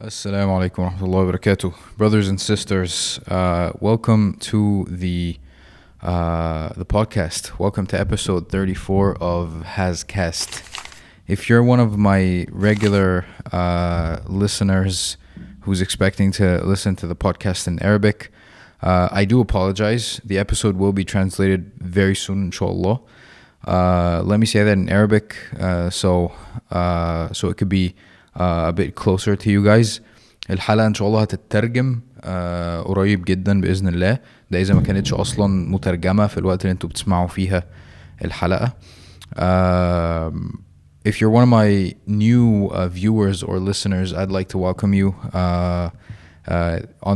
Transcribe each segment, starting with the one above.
Assalamu alaikum wa rahmatullahi wa barakatuh. Brothers and sisters, welcome to the podcast. Welcome to episode 34 of Hazcast. If you're one of my regular listeners who's expecting to listen to the podcast in Arabic, I do apologize. The episode will be translated very soon, inshallah. Let me say that in Arabic, so it could be a bit closer to you guys. الحلقة إن شاء الله هتترجم قريب جدا بإذن الله. ده إذا ما كانتش أصلا مترجمة في الوقت اللي انتوا بتسمعوا فيها الحلقة. If you're one of my new viewers or listeners, I'd like to welcome you. On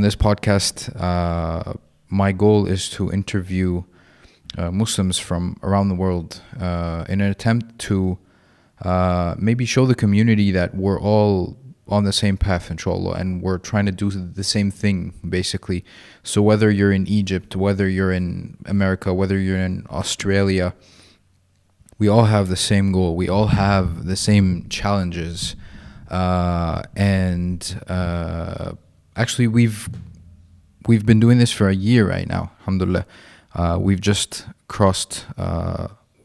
this podcast, my goal is to interview Muslims from around the world in an attempt to maybe show the community that we're all on the same path, inshallah, and we're trying to do the same thing, basically. So whether you're in Egypt, whether you're in America, whether you're in Australia, we all have the same goal. We all have the same challenges. Actually, we've been doing this for a year right now, alhamdulillah. We've just crossed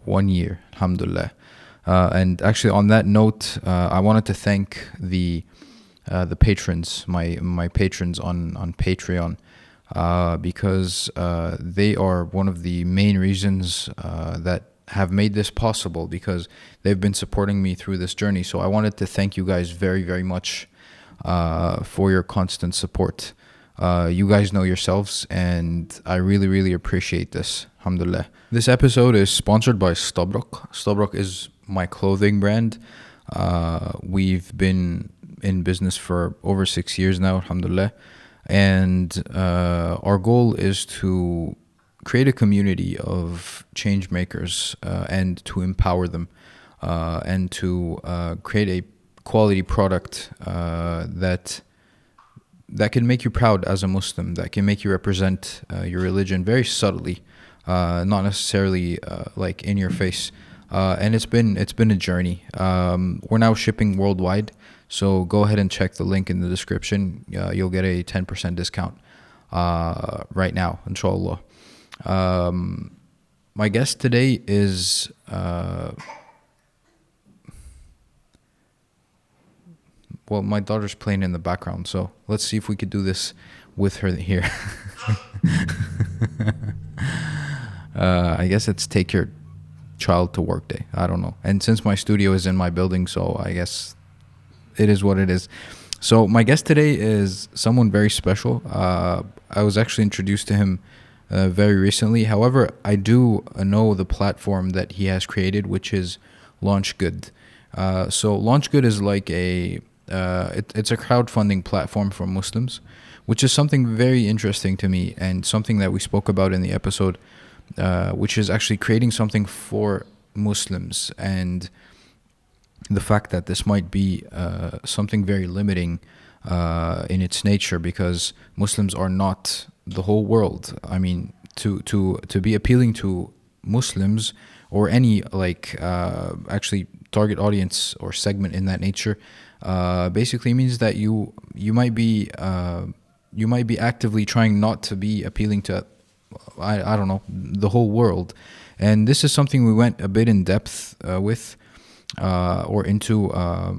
1 year, alhamdulillah. And actually, on that note, I wanted to thank the patrons, my patrons on Patreon, because they are one of the main reasons that have made this possible, because they've been supporting me through this journey. So I wanted to thank you guys very, very much for your constant support. You guys know yourselves, and I really, really appreciate this. Alhamdulillah. This episode is sponsored by Seddiq. Seddiq is my clothing brand. We've been in business for over 6 years now, alhamdulillah. And our goal is to create a community of change makers and to empower them and to create a quality product that can make you proud as a Muslim, that can make you represent your religion very subtly, not necessarily like in your face. And it's been a journey. We're now shipping worldwide, so go ahead and check the link in the description. You'll get a 10% discount right now, inshallah. My guest today is well, my daughter's playing in the background, so let's see if we could do this with her here. I guess it's take your child to work day. I don't know. And since my studio is in my building, so I guess it is what it is. So my guest today is someone very special. I was actually introduced to him very recently. However, I do know the platform that he has created, which is LaunchGood. So LaunchGood is like it's a crowdfunding platform for Muslims, which is something very interesting to me and something that we spoke about in the episode, which is actually creating something for Muslims, and the fact that this might be something very limiting in its nature, because Muslims are not the whole world. I mean, to be appealing to Muslims or any actually target audience or segment in that nature basically means that you might be actively trying not to be appealing to I don't know, the whole world. And this is something we went a bit in depth with or into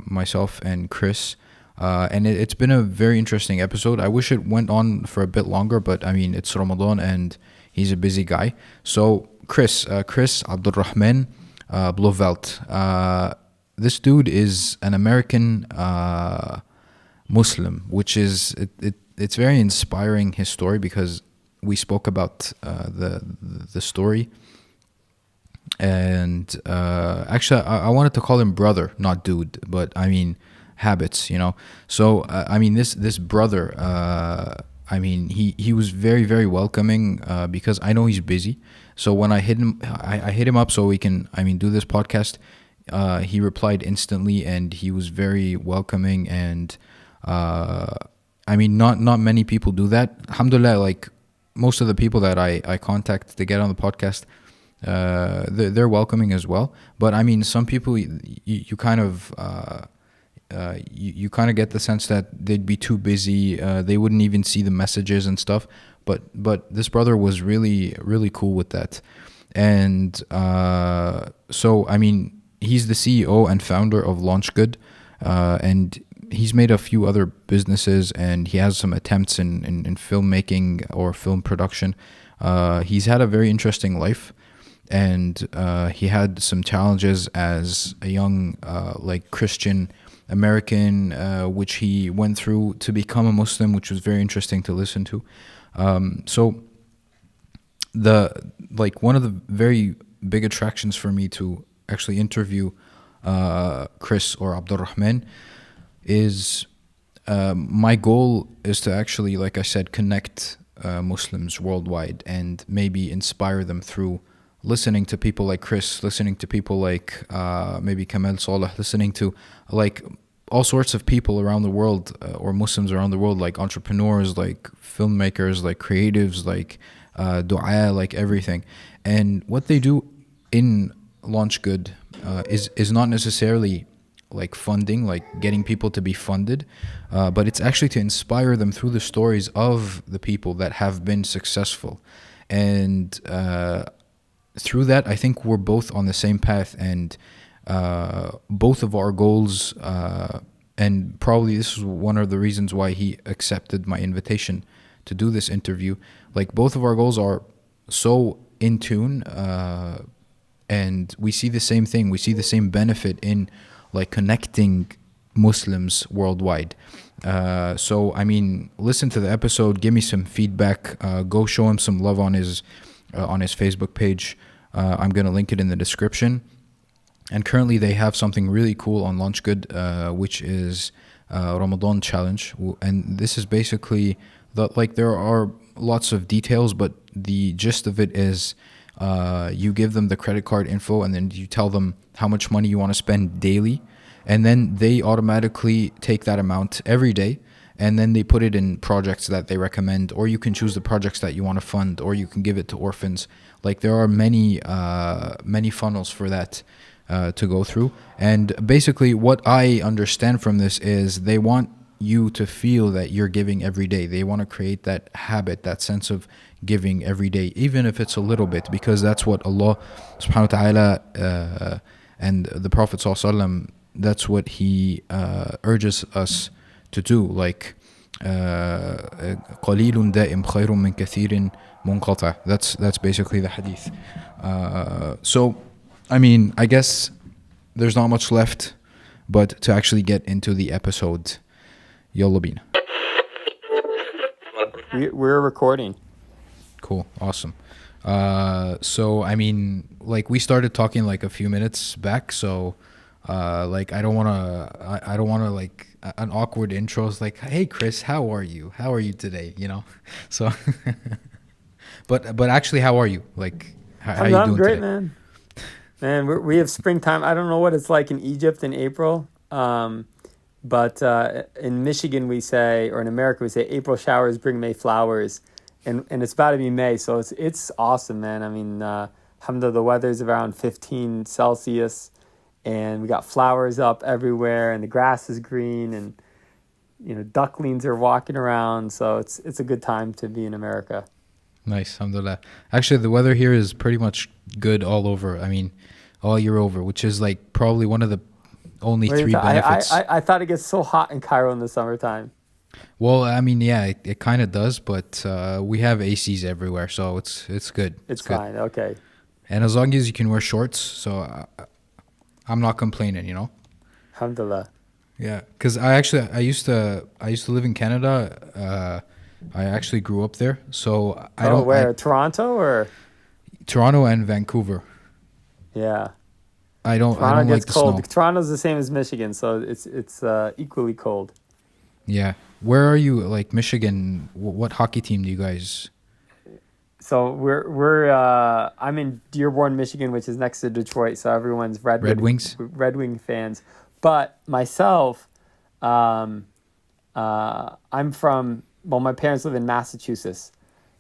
myself and Chris, and it's been a very interesting episode. I wish it went on for a bit longer, but I mean, it's Ramadan and he's a busy guy. So Chris Abdulrahman Blauvelt, this dude is an American Muslim, which is it's very inspiring, his story, because we spoke about the story, and actually I wanted to call him brother, not dude, but I mean habits, you know. So I mean this brother, I mean he was very, very welcoming, because I know he's busy. So when I hit him up so we can do this podcast, he replied instantly, and he was very welcoming, and I mean not many people do that, alhamdulillah. Like most of the people that I contact to get on the podcast, they're welcoming as well. But I mean, some people you kind of you kind of get the sense that they'd be too busy. They wouldn't even see the messages and stuff. But this brother was really, really cool with that. And so, I mean, he's the CEO and founder of LaunchGood. And he's made a few other businesses, and he has some attempts in filmmaking or film production. He's had a very interesting life, and he had some challenges as a young like Christian American, which he went through to become a Muslim, which was very interesting to listen to. So one of the very big attractions for me to actually interview Chris or Abdurrahman is my goal is to actually, like I said, connect Muslims worldwide and maybe inspire them through listening to people like Chris, listening to people like maybe Kamal Saleh, listening to like all sorts of people around the world or Muslims around the world, like entrepreneurs, like filmmakers, like creatives, like dua, like everything. And what they do in LaunchGood is not necessarily like funding, like getting people to be funded, but it's actually to inspire them through the stories of the people that have been successful. And through that, I think we're both on the same path, and both of our goals, and probably this is one of the reasons why he accepted my invitation to do this interview. Like, both of our goals are so in tune, and we see the same thing. We see the same benefit in like connecting Muslims worldwide. So I mean, listen to the episode, give me some feedback, go show him some love on his Facebook page. I'm gonna link it in the description. And currently they have something really cool on LaunchGood, which is Ramadan challenge. And this is basically there are lots of details, but the gist of it is you give them the credit card info, and then you tell them how much money you want to spend daily, and then they automatically take that amount every day, and then they put it in projects that they recommend, or you can choose the projects that you want to fund, or you can give it to orphans. Like, there are many funnels for that to go through. And basically what I understand from this is they want you to feel that you're giving every day. They want to create that habit, that sense of giving every day, even if it's a little bit, because that's what Allah subhanahu wa ta'ala and the Prophet sallallahu alaihi wasallam, that's what he urges us to do. Like, قليل دائم خير من كثير منقطع. That's basically the hadith. So I mean, I guess there's not much left but to actually get into the episode. Yalla bina. We're recording. Cool, awesome. So I mean, like, we started talking like a few minutes back, so like I don't wanna like an awkward intro. It's like, hey Chris, how are you today, you know? So but actually, how are you? Like, how are you doing great today? Man, we have springtime. I don't know what it's like in Egypt in April, but in Michigan we say, or in America we say, April showers bring May flowers, and it's about to be May, so it's awesome, man. I mean, alhamdulillah, the weather's around 15 Celsius, and we got flowers up everywhere, and the grass is green, and you know, ducklings are walking around, so it's a good time to be in America. Nice, alhamdulillah. Actually, the weather here is pretty much good all over. I mean, all year over, which is like probably one of the only three benefits. I thought it gets so hot in Cairo in the summertime. Well, I mean, yeah, it kind of does, but we have ACs everywhere, so it's good. It's good. fine, okay. And as long as you can wear shorts, so I'm not complaining, you know. Alhamdulillah. Yeah, because I used to live in Canada. I actually grew up there, so I don't. Where? Toronto or? Toronto and Vancouver. Yeah. I don't gets like the cold. snow. Toronto's the same as Michigan, so it's equally cold. Yeah. Where are you? Like, Michigan? What hockey team do you guys? So I'm in Dearborn, Michigan, which is next to Detroit. So everyone's Red Wings. Red Wing fans. But myself, I'm from. Well, my parents live in Massachusetts,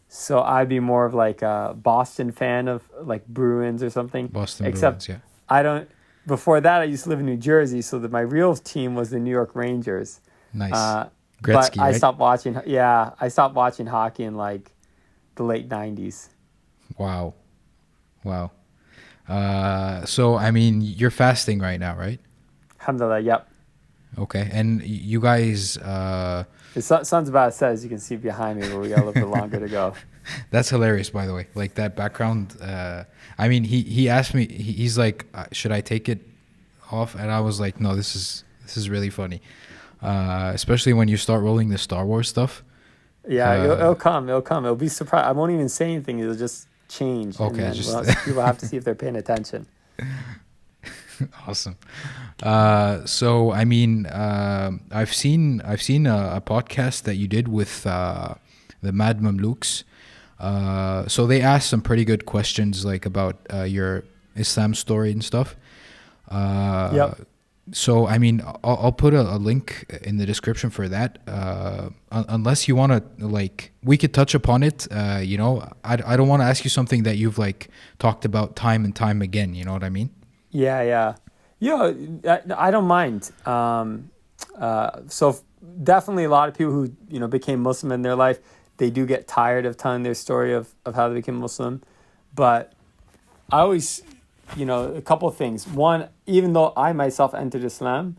so I'd be more of like a Boston fan of like Bruins or something. Boston Bruins, yeah. before that, I used to live in New Jersey, so my real team was the New York Rangers. Nice. But Gretzky, I right? stopped watching. Yeah, I stopped watching hockey in like the late '90s. Wow. Wow. So I mean, you're fasting right now, right? Alhamdulillah. Yep. Okay. And you guys, The sun's about to set, as you can see behind me, but we got a little bit longer to go. that's hilarious, by the way. Like that background. I mean, he asked me. He's like, should I take it off? And I was like, no. This is really funny. Especially when you start rolling the Star Wars stuff. Yeah, Uh, it'll come. It'll come. It'll be surprised. I won't even say anything. It'll just change, and okay. then Just people have to see if they're paying attention. awesome. So I mean, I've seen a podcast that you did with the Mad Mamluks. So they asked some pretty good questions, like about your Islam story and stuff. Uh, Yep. so I mean, I'll put a link in the description for that. Unless you want to, like, we could touch upon it. I don't want to ask you something that you've like talked about time and time again. You know what I mean? Yeah, yeah. I don't mind. Definitely a lot of people who, became Muslim in their life, they do get tired of telling their story of how they became Muslim. But I always, a couple of things. One, even though I myself entered Islam,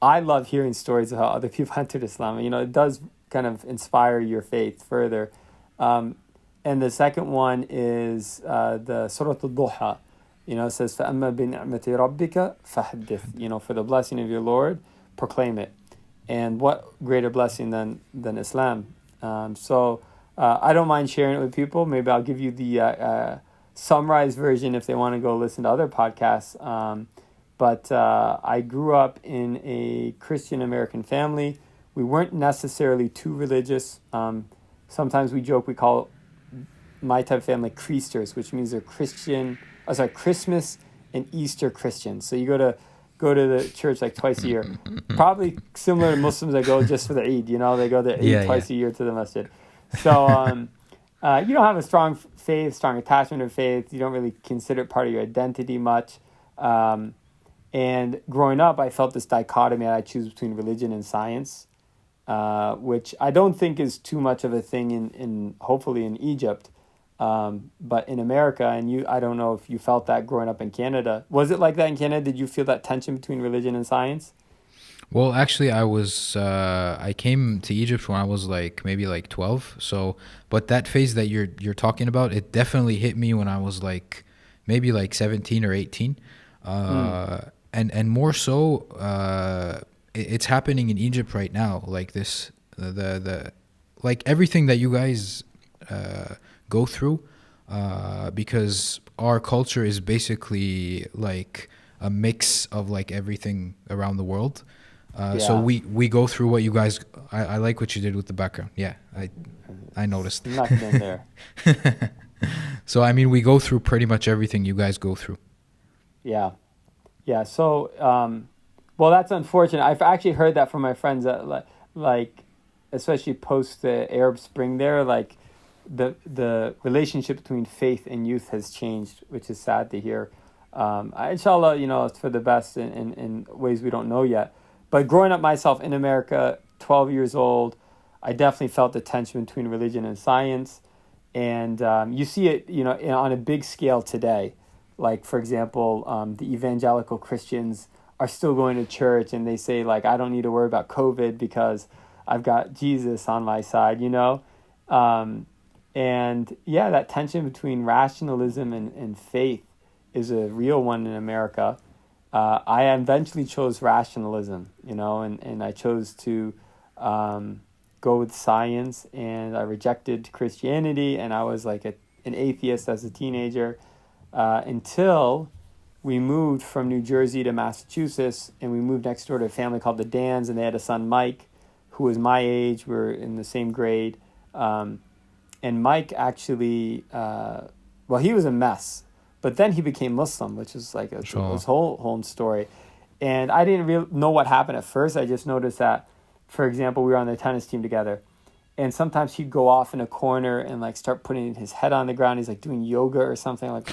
I love hearing stories of how other people entered Islam. It does kind of inspire your faith further. And the second one is the Surah Al-Duha. It says, فَأَمَّا بِنِعْمَةِ رَبِّكَ فَحَدِّثْ. For the blessing of your Lord, proclaim it. And what greater blessing than Islam? I don't mind sharing it with people. Maybe I'll give you the summarized version if they want to go listen to other podcasts. But I grew up in a Christian American family. We weren't necessarily too religious. Sometimes we joke, we call my type of family Creasters, which means they're Christmas and Easter Christians. So you go to the church like twice a year. Probably similar to Muslims that go just for the Eid. They go to Eid twice a year to the masjid. So you don't have a strong faith, strong attachment of faith. You don't really consider it part of your identity much. And growing up, I felt this dichotomy that I choose between religion and science, which I don't think is too much of a thing in hopefully in Egypt. But in America, and I don't know if you felt that growing up in Canada. Was it like that in Canada? Did you feel that tension between religion and science? Well, actually, I came to Egypt when I was like maybe like 12. So, but that phase that you're talking about, it definitely hit me when I was like maybe like 17 or 18. And more so, it's happening in Egypt right now. Like this, the like everything that you guys go through, because our culture is basically like a mix of like everything around the world. So Yeah. we go through what you guys. I like what you did with the background. Yeah, I noticed. Snuck it in there. So I mean, we go through pretty much everything you guys go through. Yeah. Yeah. So, well, that's unfortunate. I've actually heard that from my friends that like, especially post the Arab Spring there, like the relationship between faith and youth has changed, which is sad to hear. Inshallah, it's for the best in ways we don't know yet. But growing up myself in America, 12 years old, I definitely felt the tension between religion and science. And you see it, on a big scale today. Like, for example, the evangelical Christians are still going to church and they say, like, I don't need to worry about COVID because I've got Jesus on my side, And yeah, that tension between rationalism and faith is a real one in America. I eventually chose rationalism, and I chose to go with science, and I rejected Christianity, and I was like an atheist as a teenager until we moved from New Jersey to Massachusetts, and we moved next door to a family called the Dans, and they had a son, Mike, who was my age. We were in the same grade. And Mike actually, he was a mess, but then he became Muslim, which is like his whole story. And I didn't really know what happened at first. I just noticed that, for example, we were on the tennis team together, and sometimes he'd go off in a corner and like start putting his head on the ground. He's like doing yoga or something, like,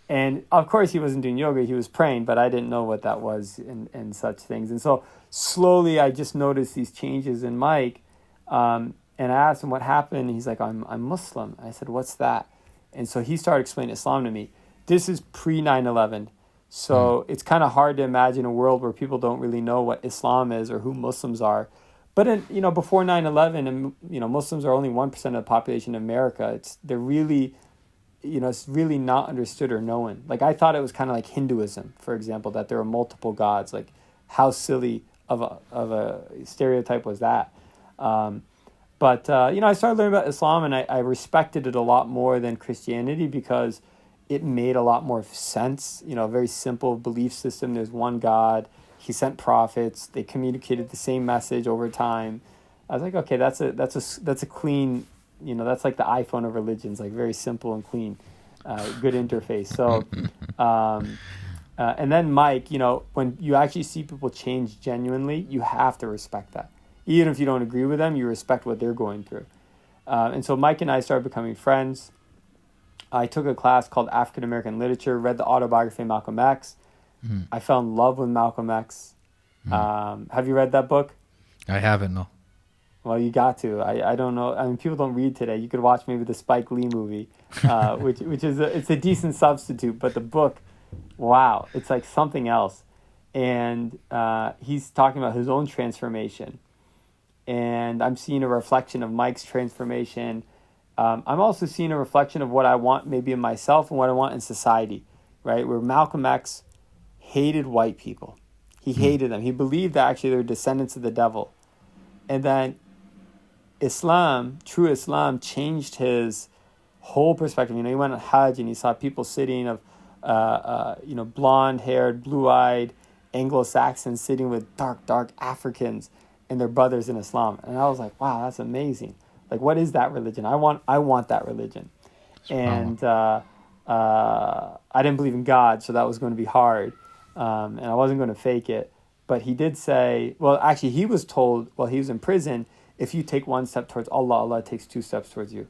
And of course, he wasn't doing yoga, he was praying, but I didn't know what that was and such things. And so slowly, I just noticed these changes in Mike. And I asked him what happened. He's like, I'm Muslim. I said, what's that? And so he started explaining Islam to me. This is pre 9/11. Mm. So it's kind of hard to imagine a world where people don't really know what Islam is or who Muslims are. But before 9/11, and Muslims are only 1% of the population in America. They're really, it's really not understood or known. Like I thought it was kind of like Hinduism, for example, that there are multiple gods. Like how silly of a stereotype was that? But I started learning about Islam, and I respected it a lot more than Christianity because it made a lot more sense. A very simple belief system. There's one God. He sent prophets. They communicated the same message over time. I was like, okay, that's a clean. That's like the iPhone of religions, like very simple and clean, good interface. So, and then Mike, when you actually see people change genuinely, you have to respect that. Even if you don't agree with them, you respect what they're going through. And so Mike and I started becoming friends. I took a class called African American Literature, read the Autobiography of Malcolm X. Mm. I fell in love with Malcolm X. Have you read that book? I haven't, no. Well, you got to. I don't know. I mean, people don't read today. You could watch maybe the Spike Lee movie, which is it's a decent substitute. But the book, wow, it's like something else. And he's talking about his own transformation. And I'm seeing a reflection of Mike's transformation. I'm also seeing a reflection of what I want maybe in myself and what I want in society, right? Where Malcolm X hated white people. He hated them. He believed that actually they were descendants of the devil. And then Islam, true Islam, changed his whole perspective. He went on Hajj and he saw people sitting of, blonde-haired, blue-eyed Anglo-Saxons sitting with dark Africans and their brothers in Islam. And I was like, wow, that's amazing. Like, what is that religion? I want that religion. And I didn't believe in God, so that was going to be hard. And I wasn't going to fake it. But he did say, well, actually, he was told while he was in prison, if you take one step towards Allah, Allah takes two steps towards you.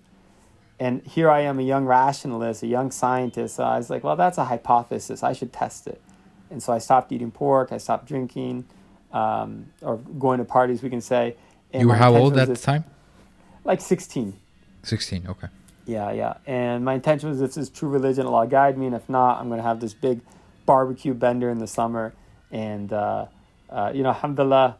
And here I am, a young rationalist, a young scientist. So I was like, well, that's a hypothesis. I should test it. And so I stopped eating pork. I stopped drinking, or going to parties, we can say. And you were how old at the time? Like 16. 16, okay. Yeah. And my intention was, if this is true religion, Allah guide me. And if not, I'm going to have this big barbecue bender in the summer. And, alhamdulillah,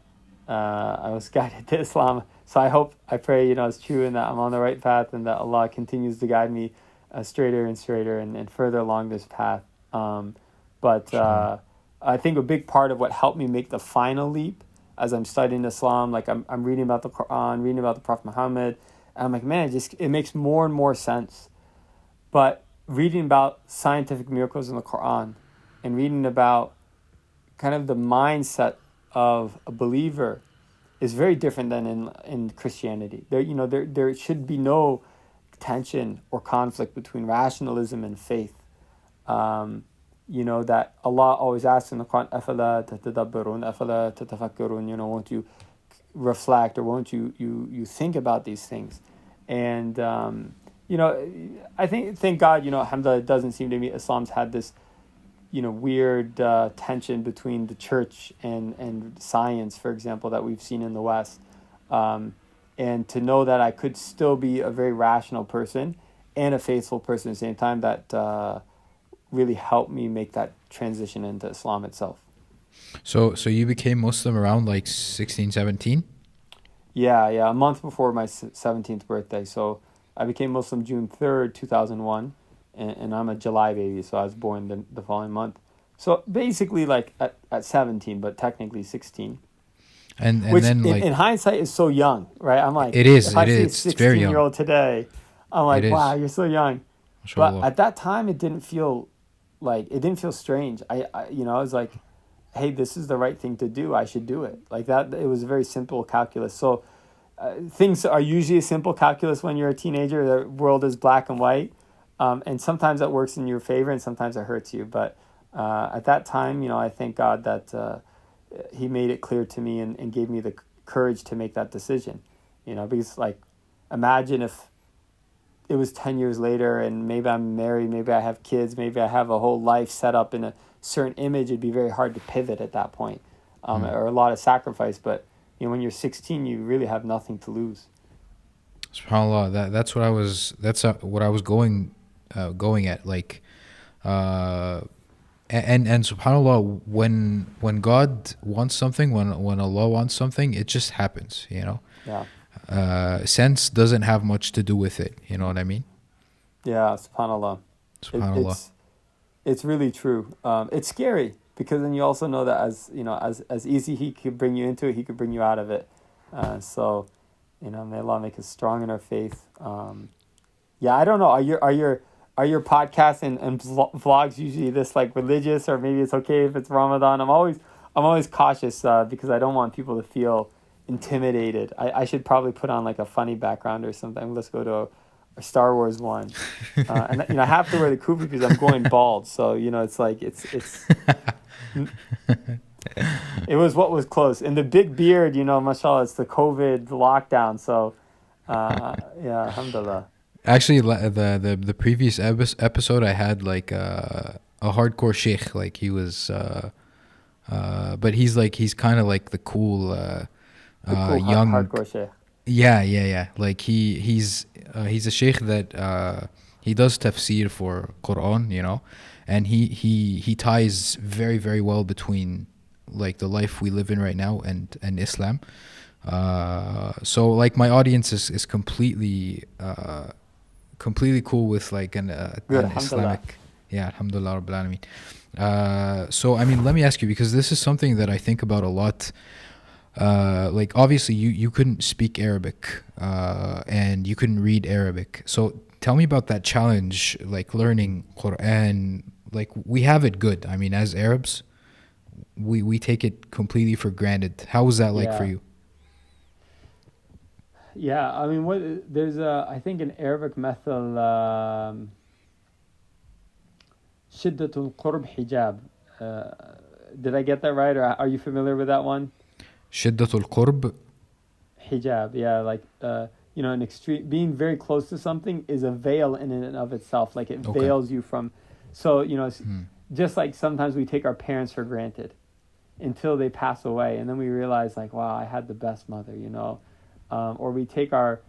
I was guided to Islam. So I pray, it's true and that I'm on the right path and that Allah continues to guide me straighter and straighter and further along this path. But I think a big part of what helped me make the final leap as I'm studying Islam, like I'm reading about the Quran, reading about the Prophet Muhammad, and I'm like, man, it makes more and more sense. But reading about scientific miracles in the Quran and reading about kind of the mindset of a believer is very different than in Christianity. There should be no tension or conflict between rationalism and faith. That Allah always asks in the Quran, أَفَلَا تَتَدَبَّرُونَ أَفَلَا تَتَفَكَّرُونَ, won't you reflect or won't you think about these things? And, I thank God, alhamdulillah, it doesn't seem to me Islam's had this, weird tension between the church and science, for example, that we've seen in the West. And to know that I could still be a very rational person and a faithful person at the same time, that really helped me make that transition into Islam itself. So you became Muslim around like 16, 17? Yeah, a month before my 17th birthday. So I became Muslim June 3rd, 2001, and I'm a July baby, so I was born the following month. So basically like at 17, but technically 16. And which then like in hindsight is so young, right? I'm like, it is, if I see a it's very young. 16-year-old today, I'm like, wow, you're so young. Mashallah. But at that time, it didn't feel strange. I was like, hey, this is the right thing to do. I should do it. Like that. It was a very simple calculus. So things are usually a simple calculus when you're a teenager. The world is black and white. And sometimes that works in your favor and sometimes it hurts you. But at that time, I thank God that he made it clear to me and gave me the courage to make that decision. Because like, imagine if it was 10 years later and maybe I'm married, maybe I have kids, maybe I have a whole life set up in a certain image, it'd be very hard to pivot at that point, or a lot of sacrifice. But when you're 16, you really have nothing to lose. SubhanAllah, what I was going at, like, and SubhanAllah, when God wants something, when Allah wants something, it just happens, Yeah. Sense doesn't have much to do with it, you know what I mean? Yeah, subhanallah. SubhanAllah. It's really true. It's scary because then you also know that as easy He could bring you into it, He could bring you out of it. So may Allah make us strong in our faith. Yeah, I don't know. Are your podcasts and vlogs usually this like religious, or maybe it's okay if it's Ramadan? I'm always cautious because I don't want people to feel intimidated. I should probably put on like a funny background or something. Let's go to a Star Wars one, and I have to wear the kufi because I'm going bald. So it's like it's it was what was close, and the big beard. Mashallah, it's the COVID lockdown. So yeah, alhamdulillah. Actually, the previous episode, I had like a hardcore sheikh, like he was, but he's kind of like the cool, The cool young. hardcore sheikh. Yeah. Like he's a sheikh that he does tafsir for Quran, and he ties very, very well between like the life we live in right now and Islam. So like my audience is completely cool with like an Islamic. Yeah, alhamdulillah rabbil alameen. So I mean, let me ask you, because this is something that I think about a lot. Like obviously you couldn't speak Arabic, and you couldn't read Arabic. So tell me about that challenge, like learning Quran. Like we have it good. I mean, as Arabs, we take it completely for granted. How was that like for you? Yeah, I mean, there's I think an Arabic method, Shiddatul Qurb Hijab. Did I get that right, or are you familiar with that one? Shiddatul Qurb Hijab, yeah, like an extreme, being very close to something is a veil in and of itself. Like it veils you from, so it's just like sometimes we take our parents for granted until they pass away, and then we realize like, wow, I had the best mother, or we take our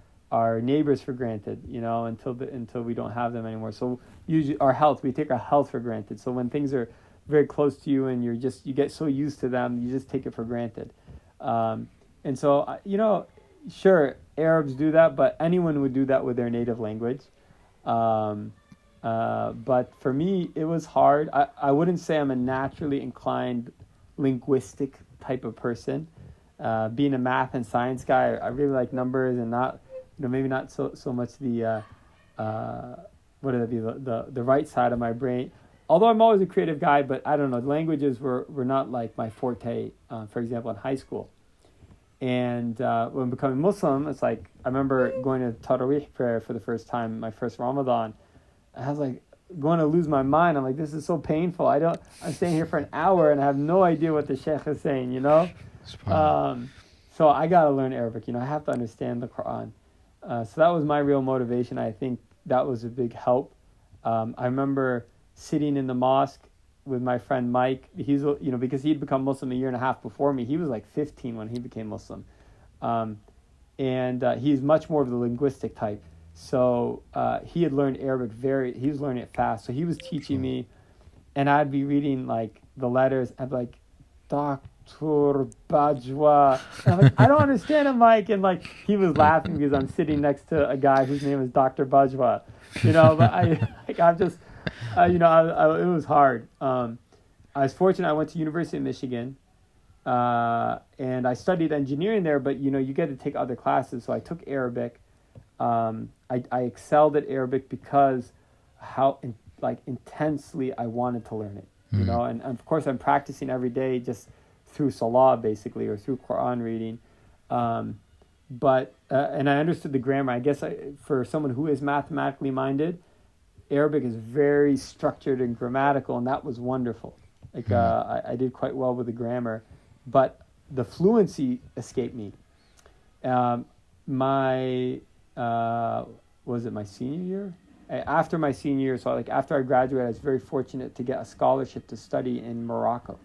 neighbors for granted, until we don't have them anymore. So usually we take our health for granted. So when things are very close to you and you get so used to them, you just take it for granted. And so, sure, Arabs do that, but anyone would do that with their native language. But for me, it was hard. I wouldn't say I'm a naturally inclined linguistic type of person. Being a math and science guy, I really like numbers and not, maybe not so much the the right side of my brain. Although I'm always a creative guy, but I don't know, languages were not like my forte. For example, in high school. And when becoming Muslim, it's like I remember going to Taraweeh prayer for the first time, my first Ramadan. I was like going to lose my mind. I'm like, this is so painful. I'm staying here for an hour and I have no idea what the sheikh is saying, So I got to learn Arabic. I have to understand the Quran. So that was my real motivation. I think that was a big help. I remember sitting in the mosque with my friend Mike. He's because he'd become Muslim a year and a half before me. He was like 15 when he became Muslim, and he's much more of the linguistic type. So he had learned Arabic he was learning it fast. So he was teaching me, and I'd be reading like the letters. I'd be like, Dr. Bajwa. And I'm like, I don't understand him, Mike. And like he was laughing because I'm sitting next to a guy whose name is Dr. Bajwa. But I'm just. It was hard. I was fortunate. I went to University of Michigan, and I studied engineering there. But you get to take other classes. So I took Arabic. I excelled at Arabic because how intensely I wanted to learn it. And of course I'm practicing every day just through Salah basically, or through Quran reading. But I understood the grammar. I guess for someone who is mathematically minded, Arabic is very structured and grammatical, and that was wonderful. Like I did quite well with the grammar, but the fluency escaped me. was it my senior year? After my senior year, so like after I graduated, I was very fortunate to get a scholarship to study in Morocco.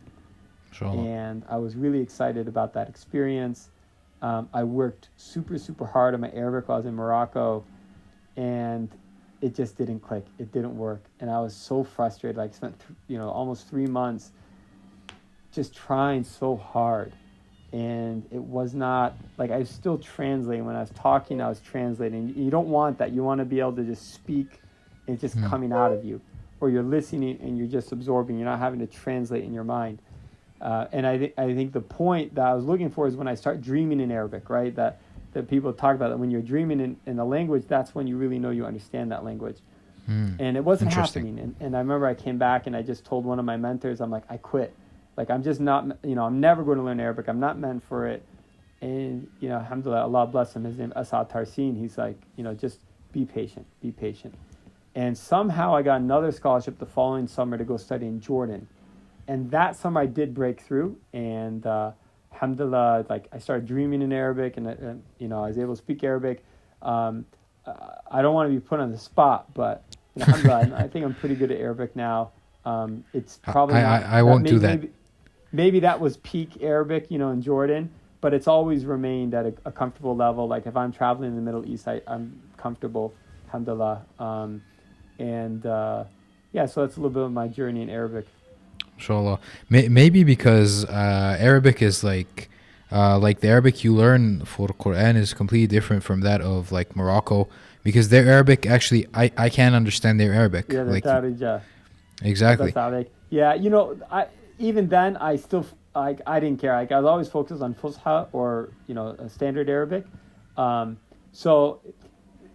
Inshallah. And I was really excited about that experience. I worked super, super hard on my Arabic while I was in Morocco, and it just didn't click. It didn't work. And I was so frustrated. Like, spent, almost 3 months just trying so hard. And it was not, like, I was still translating. When I was talking, I was translating. You don't want that. You want to be able to just speak and it's just coming out of you. Or you're listening and you're just absorbing. You're not having to translate in your mind. And I think the point that I was looking for is when I start dreaming in Arabic, right? That people talk about that when you're dreaming in a language, that's when you really know you understand that language. And it wasn't happening. And I remember I came back and I just told one of my mentors, I'm like, I quit. Like, I'm just not, I'm never going to learn Arabic. I'm not meant for it. And, alhamdulillah, Allah bless him, his name Asad Tarsin. He's like, just be patient, be patient. And somehow I got another scholarship the following summer to go study in Jordan. And that summer I did break through, and alhamdulillah, like, I started dreaming in Arabic, and I was able to speak Arabic. I don't want to be put on the spot, but alhamdulillah, I think I'm pretty good at Arabic now. It's probably not. I won't do that. Maybe that was peak Arabic, in Jordan, but it's always remained at a comfortable level. Like, if I'm traveling in the Middle East, I'm comfortable, alhamdulillah. So that's a little bit of my journey in Arabic. Inshallah. Maybe because Arabic is like the Arabic you learn for Quran is completely different from that of like Morocco, because their Arabic, actually, I can't understand their Arabic. Yeah, like, Darija. Exactly. Yeah, even then I still, like, I didn't care. Like, I was always focused on Fusha or standard Arabic. So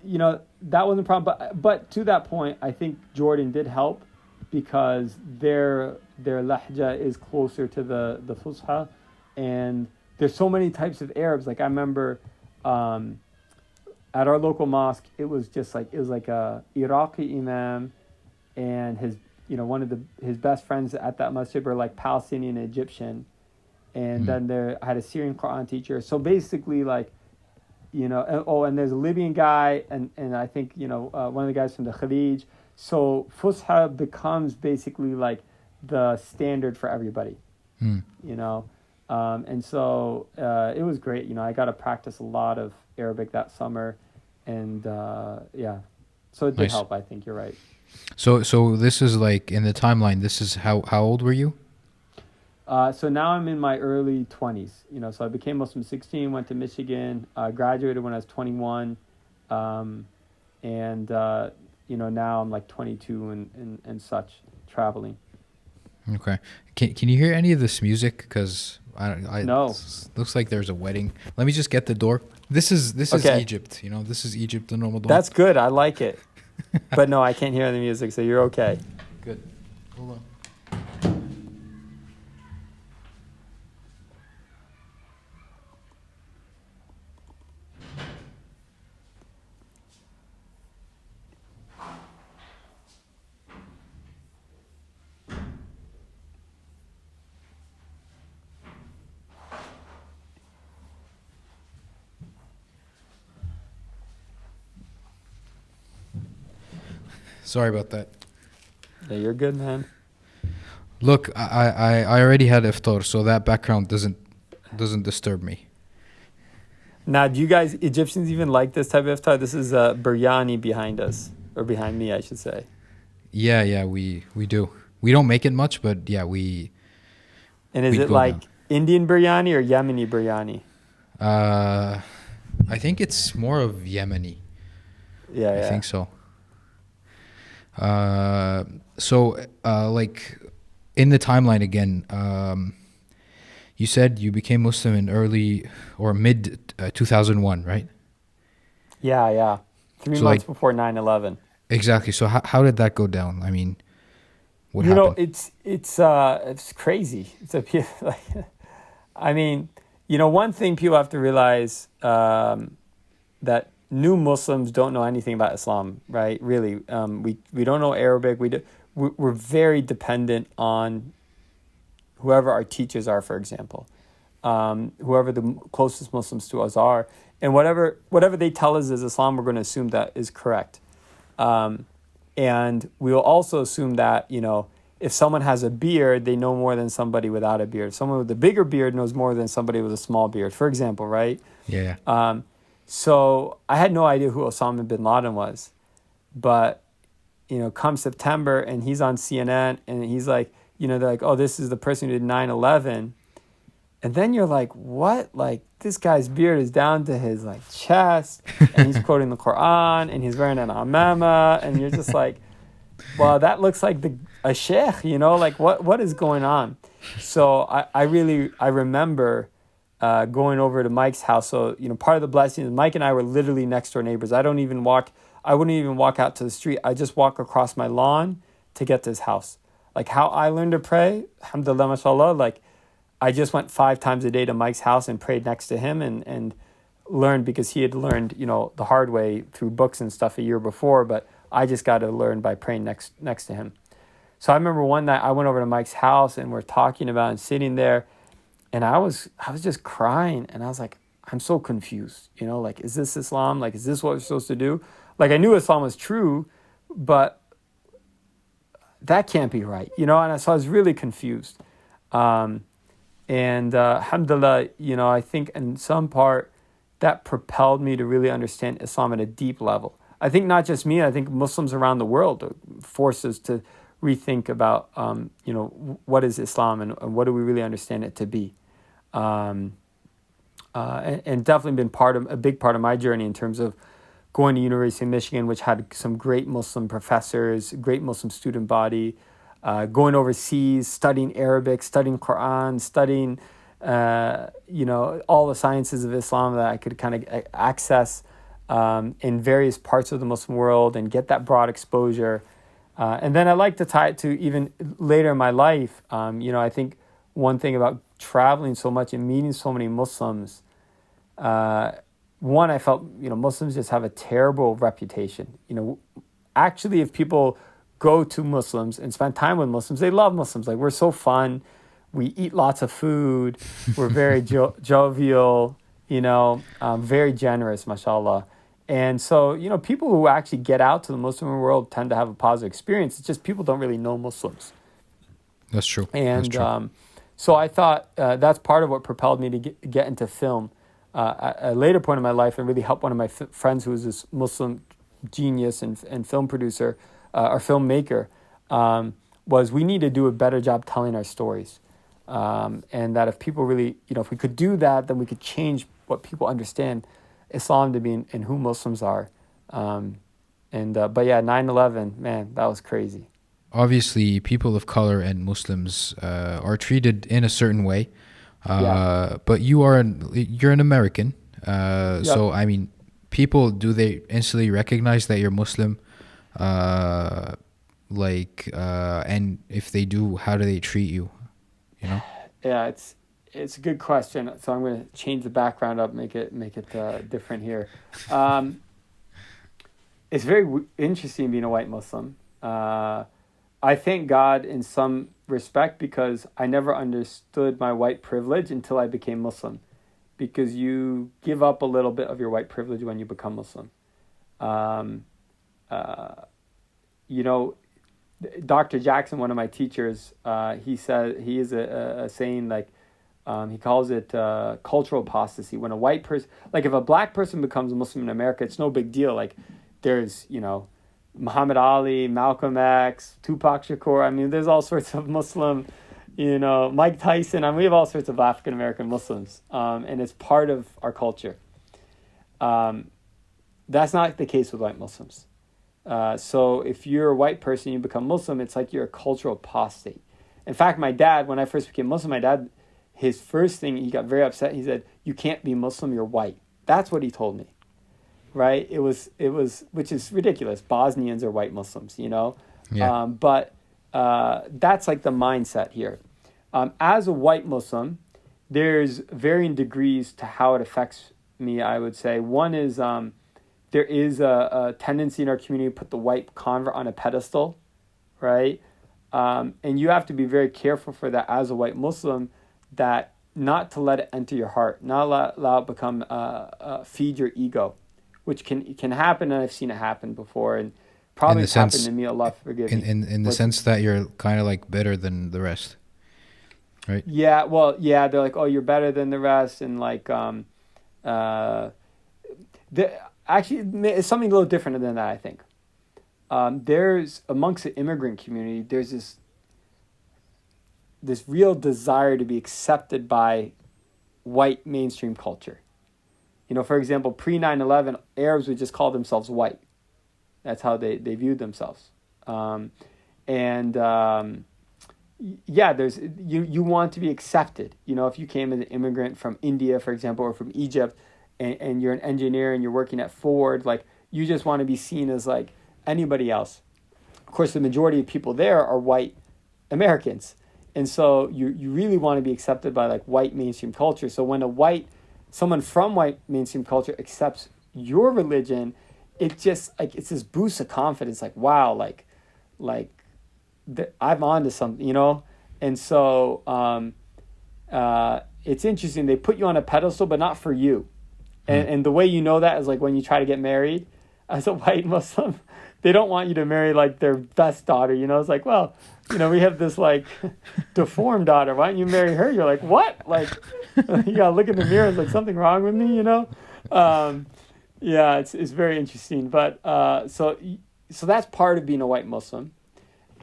that wasn't a problem. But to that point, I think Jordan did help, because their lahja is closer to the Fusha, and there's so many types of Arabs. Like, I remember at our local mosque, it was like a Iraqi imam, and his one of his best friends at that masjid were like Palestinian and Egyptian, and then I had a Syrian Quran teacher. So basically, like, and there's a Libyan guy, and I think one of the guys from the Khalij. So Fusha becomes basically like the standard for everybody, and so it was great. I got to practice a lot of Arabic that summer, and so it did help. I think you're right. So this is like in the timeline. This is how old were you? So now I'm in my early 20s. So I became Muslim 16, went to Michigan, graduated when I was 21, now I'm like 22 and such, traveling. Okay. Can you hear any of this music? Because no. Looks like there's a wedding. Let me just get the door. This is okay. Egypt. This is Egypt in Ramadan. That's good. I like it. But no, I can't hear the music, so you're okay. Good. Hold on. Sorry about that. Yeah, you're good, man. Look, I already had iftar, so that background doesn't disturb me. Now, do you guys Egyptians even like this type of iftar? This is biryani behind us, or behind me, I should say. Yeah, we do. We don't make it much, but yeah, we. And is it like Indian biryani or Yemeni biryani? I think it's more of Yemeni. Yeah, I think so. Like in the timeline again, you said you became Muslim in early or mid 2001, right? Yeah. 3 months before 9/11. Exactly. So how did that go down? I mean, what happened? It's crazy. One thing people have to realize that new Muslims don't know anything about Islam, right? Really, we don't know Arabic. We're very dependent on whoever our teachers are, for example. whoever the closest Muslims to us are, and whatever they tell us is Islam, we're going to assume that is correct. And we will also assume that, if someone has a beard, they know more than somebody without a beard. Someone with a bigger beard knows more than somebody with a small beard, for example, right? Yeah. So I had no idea who Osama bin Laden was. But, come September and he's on CNN and he's like, they're like, oh, this is the person who did 9/11. And then you're like, what? Like, this guy's beard is down to his chest, and he's quoting the Quran, and he's wearing an amama, and you're just like, well, that looks like a sheikh, like what is going on? So I remember going over to Mike's house. So, part of the blessing is Mike and I were literally next door neighbors. I wouldn't even walk out to the street. I just walk across my lawn to get to his house. Like how I learned to pray, alhamdulillah, mashallah, I just went 5 times a day to Mike's house and prayed next to him and learned, because he had learned, the hard way through books and stuff a year before, but I just got to learn by praying next to him. So I remember one night I went over to Mike's house and we're talking about and sitting there, and I was just crying, and I was like, I'm so confused, is this Islam? Is this what we're supposed to do? I knew Islam was true, but that can't be right, and so I was really confused. And alhamdulillah, I think in some part that propelled me to really understand Islam at a deep level. I think not just me, I think Muslims around the world force us to rethink about, what is Islam and what do we really understand it to be. And definitely been a big part of my journey in terms of going to University of Michigan, which had some great Muslim professors, great Muslim student body, going overseas, studying Arabic, studying Quran, studying, all the sciences of Islam that I could kind of access in various parts of the Muslim world and get that broad exposure. And then I like to tie it to even later in my life. I think one thing about traveling so much and meeting so many Muslims, one, I felt, Muslims just have a terrible reputation. Actually, if people go to Muslims and spend time with Muslims, they love Muslims. We're so fun. We eat lots of food. We're very jovial, very generous, mashallah. And so, people who actually get out to the Muslim world tend to have a positive experience. It's just people don't really know Muslims. That's true. And That's true. so I thought that's part of what propelled me to get into film at a later point in my life, and really help one of my friends who was this Muslim genius and film producer, or filmmaker, was we need to do a better job telling our stories. And that if people really, if we could do that, then we could change what people understand Islam to be and who Muslims are. But yeah, 9/11, man, that was crazy. Obviously, people of color and Muslims are treated in a certain way. But you're an American. So, I mean, people, do they instantly recognize that you're Muslim? And if they do, how do they treat you? Yeah, it's a good question. So I'm going to change the background up, make it different here. It's very interesting being a white Muslim. I thank God in some respect, because I never understood my white privilege until I became Muslim, because you give up a little bit of your white privilege when you become Muslim. Dr. Jackson, one of my teachers, he said, he is a saying, he calls it cultural apostasy. When a white person, if a black person becomes a Muslim in America, it's no big deal. There's, Muhammad Ali, Malcolm X, Tupac Shakur. I mean, there's all sorts of Muslim, Mike Tyson. I mean, we have all sorts of African-American Muslims, and it's part of our culture. That's not the case with white Muslims. So if you're a white person, you become Muslim, it's like you're a cultural apostate. In fact, my dad, when I first became Muslim, his first thing, he got very upset. He said, "You can't be Muslim, you're white." That's what he told me. Right? It was, which is ridiculous. Bosnians are white Muslims, Yeah. But that's the mindset here. As a white Muslim, there's varying degrees to how it affects me, I would say. One is, there is a tendency in our community to put the white convert on a pedestal, right? And you have to be very careful for that as a white Muslim, that not to let it enter your heart, not allow it become feed your ego, which can happen, and I've seen it happen before, and In probably the it's happened sense, to me. Allah forgive me. in the sense that you're kind of like better than the rest, right? Yeah, well, yeah, they're like, oh, you're better than the rest, and like, uh, actually, it's something a little different than that, I think. There's amongst the immigrant community, there's this real desire to be accepted by white mainstream culture. You know, for example, pre 9/11, Arabs would just call themselves white. That's how they viewed themselves. And yeah, there's you want to be accepted. You know, if you came as an immigrant from India, for example, or from Egypt, and you're an engineer and you're working at Ford, like you just want to be seen as like anybody else. Of course, the majority of people there are white Americans, and so you really want to be accepted by like white mainstream culture. So when someone from white mainstream culture accepts your religion, it just like it's this boost of confidence. Like wow, like I'm on to something, you know? And so it's interesting. They put you on a pedestal, but not for you. And the way you know that is like when you try to get married as a white Muslim, they don't want you to marry like their best daughter, you know? It's like, well, you know, we have this like deformed daughter. Why don't you marry her? You're like, what? Like, you gotta look in the mirror. It's like something wrong with me, you know? Yeah, it's very interesting. But so that's part of being a white Muslim.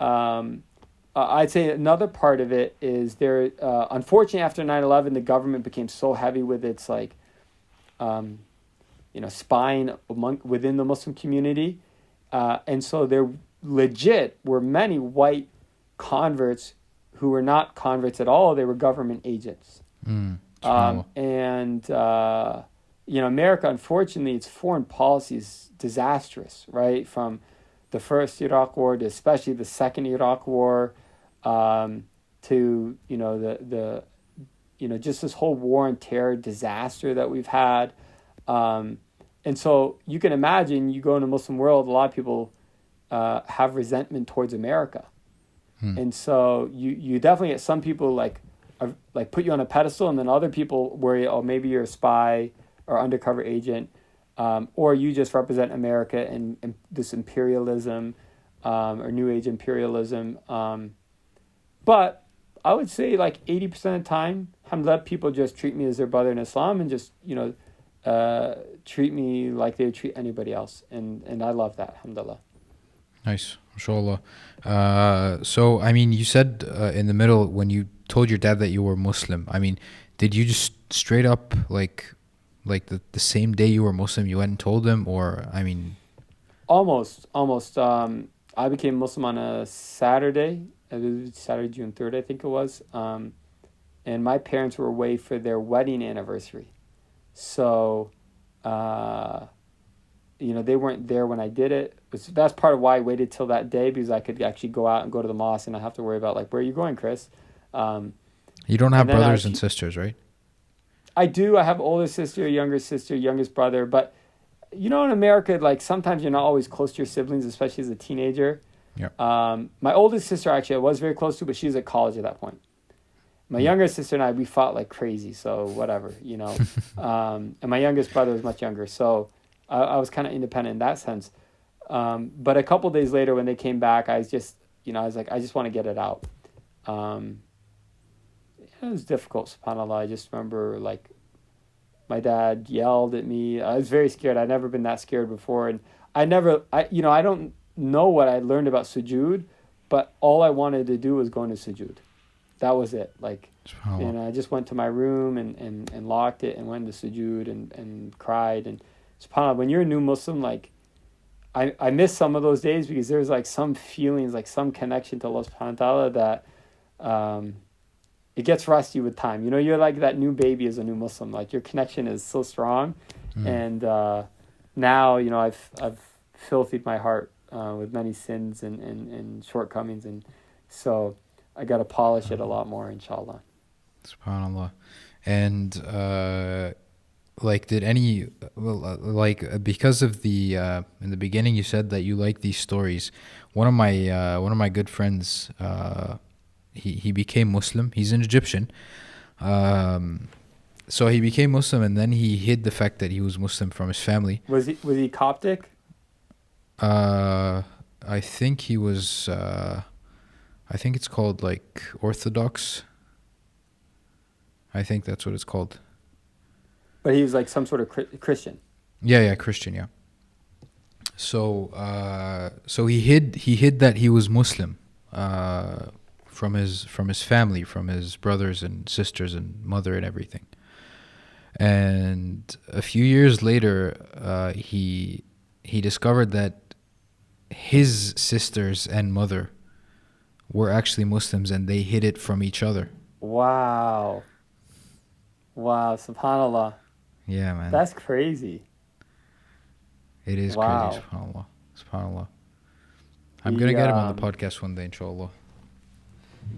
I'd say another part of it is unfortunately after 9/11 the government became so heavy with its like spying within the Muslim community, and so there legit were many white converts who were not converts at all. They were government agents. America, unfortunately, its foreign policy is disastrous, right? From the first Iraq War to especially the second Iraq War, to just this whole war and terror disaster that we've had, and so you can imagine you go in the Muslim world, a lot of people have resentment towards America, and so you definitely get some people like put you on a pedestal, and then other people worry, oh, maybe you're a spy or undercover agent. Or you just represent America and this imperialism, or New Age imperialism. But I would say like 80% of the time, alhamdulillah, people just treat me as their brother in Islam and just, treat me like they would treat anybody else. And I love that, alhamdulillah. Nice, mashallah. So, I mean, you said in the middle when you told your dad that you were Muslim, I mean, did you just straight up like the same day you were Muslim, you went and told him, or I mean, almost. I became Muslim on a Saturday, Saturday, June 3rd, I think it was. And my parents were away for their wedding anniversary, so they weren't there when I did it. That's part of why I waited till that day, because I could actually go out and go to the mosque and not have to worry about like, where are you going, Chris? You don't have brothers and sisters, right? I do. I have older sister, younger sister, youngest brother. But, in America, like sometimes you're not always close to your siblings, especially as a teenager. Yeah. My oldest sister, actually, I was very close to, but she was at college at that point. My younger sister and I, we fought like crazy. So whatever, and my youngest brother was much younger. So I was kind of independent in that sense. But a couple days later when they came back, I was just, I was like, I just want to get it out. It was difficult, subhanAllah. I just remember like my dad yelled at me. I was very scared. I'd never been that scared before. And I don't know what I learned about sujood, but all I wanted to do was go into sujood. That was it. Like, and I just went to my room and locked it and went into sujood and cried. And subhanAllah, when you're a new Muslim, like I miss some of those days because there's like some feelings, like some connection to Allah subhanahu wa ta'ala that, it gets rusty with time. You're like that new baby as a new Muslim. Like your connection is so strong, and now I've filthied my heart with many sins and shortcomings, and so I got to polish it a lot more, inshallah. SubhanAllah. And because of the in the beginning you said that you like these stories. One of my good friends. He became Muslim. He's an Egyptian, Um, so he became Muslim, and then he hid the fact that he was Muslim from his family. Was he Coptic? I think he was. I think it's called like Orthodox. I think that's what it's called. But he was like some sort of Christian. Yeah, Christian, yeah. So, so he hid that he was Muslim, from his family, from his brothers and sisters and mother and everything. And a few years later, he discovered that his sisters and mother were actually Muslims, and they hid it from each other. Wow, subhanallah. Yeah, man. That's crazy. It is Wow. crazy, subhanallah. I'm going to get him on the podcast one day, inshallah.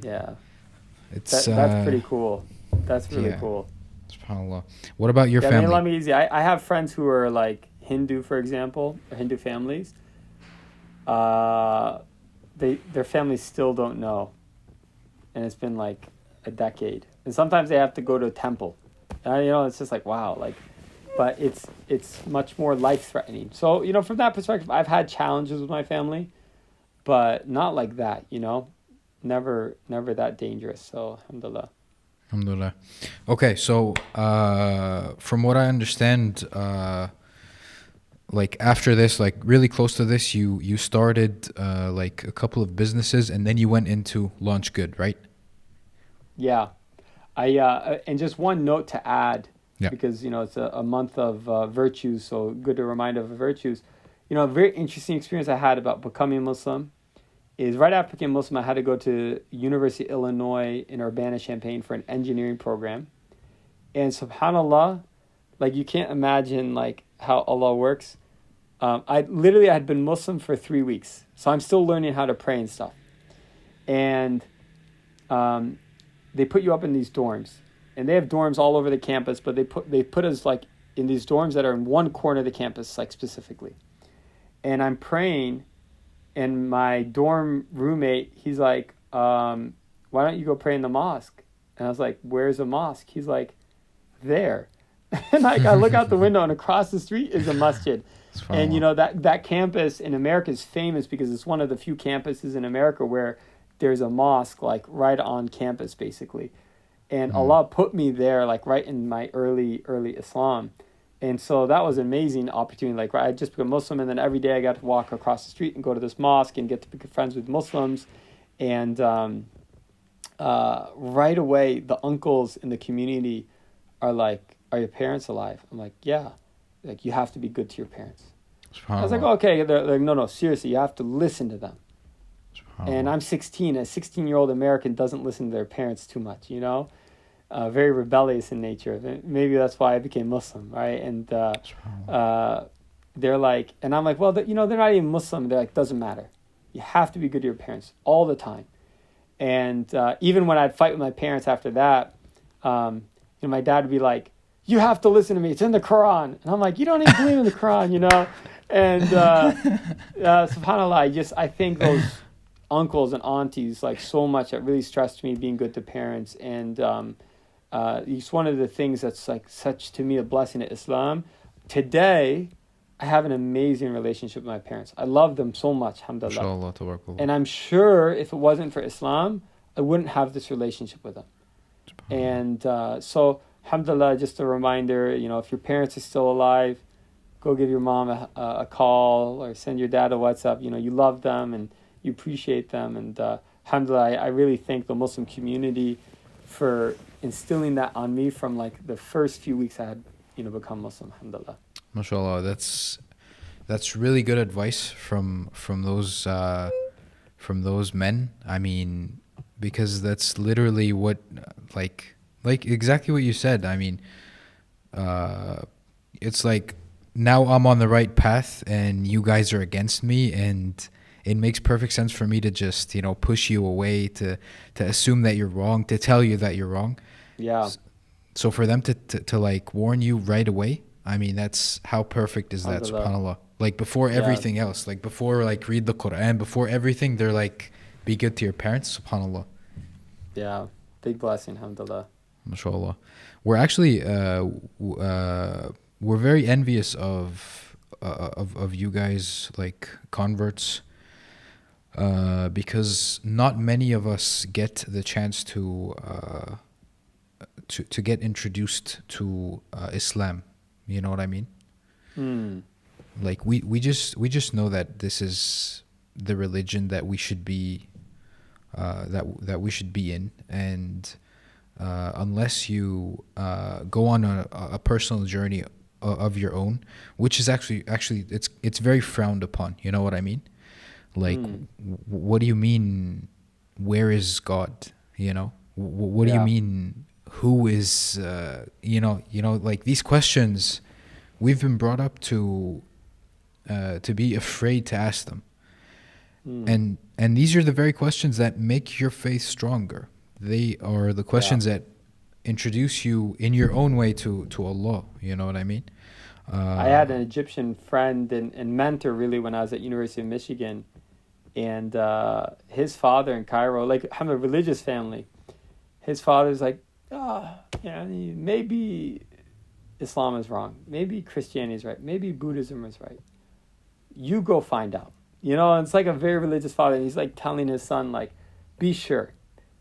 Yeah. It's that's pretty cool. That's really yeah. cool. SubhanAllah. What about your family? Let me easy. I have friends who are like Hindu, for example, or Hindu families. Their families still don't know, and it's been like a decade. And sometimes they have to go to a temple. And, it's just like wow, like, but it's much more life threatening. So from that perspective, I've had challenges with my family, but not like that. Never that dangerous. So alhamdulillah. Alhamdulillah. Okay, so from what I understand, like after this, like really close to this, you started like a couple of businesses, and then you went into LaunchGood, right? Yeah. And just one note to add, yeah. because it's a month of virtues, so good to remind of the virtues. A very interesting experience I had about becoming Muslim is right after becoming Muslim, I had to go to University of Illinois in Urbana-Champaign for an engineering program. And subhanAllah, like you can't imagine like how Allah works. I had been Muslim for 3 weeks. So I'm still learning how to pray and stuff. And they put you up in these dorms. And they have dorms all over the campus, but they put us like in these dorms that are in one corner of the campus, like specifically. And I'm praying, and my dorm roommate, he's like, why don't you go pray in the mosque? And I was like, where's a mosque? He's like, there. And like I look out the window, and across the street is a masjid. And that campus in America is famous because it's one of the few campuses in America where there's a mosque like right on campus basically. And Allah put me there like right in my early Islam. And so that was an amazing opportunity. Like I just became Muslim, and then every day I got to walk across the street and go to this mosque and get to be friends with Muslims. And right away, the uncles in the community are like, "Are your parents alive?" I'm like, "Yeah." Like, you have to be good to your parents. I was like, "Okay." They're like, "No, seriously, you have to listen to them." And I'm 16. A 16-year-old American doesn't listen to their parents too much, very rebellious in nature. Maybe that's why I became Muslim, right? And they're like, and I'm like, well, they're not even Muslim. They're like, doesn't matter. You have to be good to your parents all the time. And even when I'd fight with my parents after that, my dad would be like, you have to listen to me. It's in the Quran. And I'm like, you don't even believe in the Quran, And subhanAllah, I think those uncles and aunties like so much that really stressed me being good to parents. And it's one of the things that's like such to me a blessing at Islam. Today, I have an amazing relationship with my parents. I love them so much, alhamdulillah. And I'm sure if it wasn't for Islam, I wouldn't have this relationship with them. And so, alhamdulillah, just a reminder, if your parents are still alive, go give your mom a call or send your dad a WhatsApp. You love them and you appreciate them. And alhamdulillah, I really thank the Muslim community for instilling that on me from like the first few weeks I had become Muslim, alhamdulillah. MashaAllah, that's really good advice from those men. I mean, because that's literally what like exactly what you said. I mean, it's like now I'm on the right path and you guys are against me, and it makes perfect sense for me to just push you away, to assume that you're wrong, to tell you that you're wrong. Yeah. So for them to like warn you right away, I mean, that's how perfect is that, subhanAllah. Like before everything else, like before like read the Quran, before everything, they're like, be good to your parents, subhanAllah. Yeah, big blessing, alhamdulillah. MashaAllah. We're actually we're very envious of you guys, like converts, because not many of us get the chance to get introduced to Islam. You know what I mean? Hmm. Like we just know that this is the religion that we should be that we should be in, and unless you go on a personal journey of your own, which is actually it's very frowned upon. You know what I mean? Like, what do you mean? Where is God? You know, what do you Yeah. mean? Who is like these questions? We've been brought up to be afraid to ask them. And these are the very questions that make your faith stronger. They are the questions that introduce you in your own way to Allah. You know what I mean? I had an Egyptian friend and mentor really when I was at University of Michigan, and his father in Cairo, like I'm a religious family. His father's like, maybe Islam is wrong, maybe Christianity is right, maybe Buddhism is right. You go find out. You know, and it's like a very religious father, and he's like telling his son, like, be sure,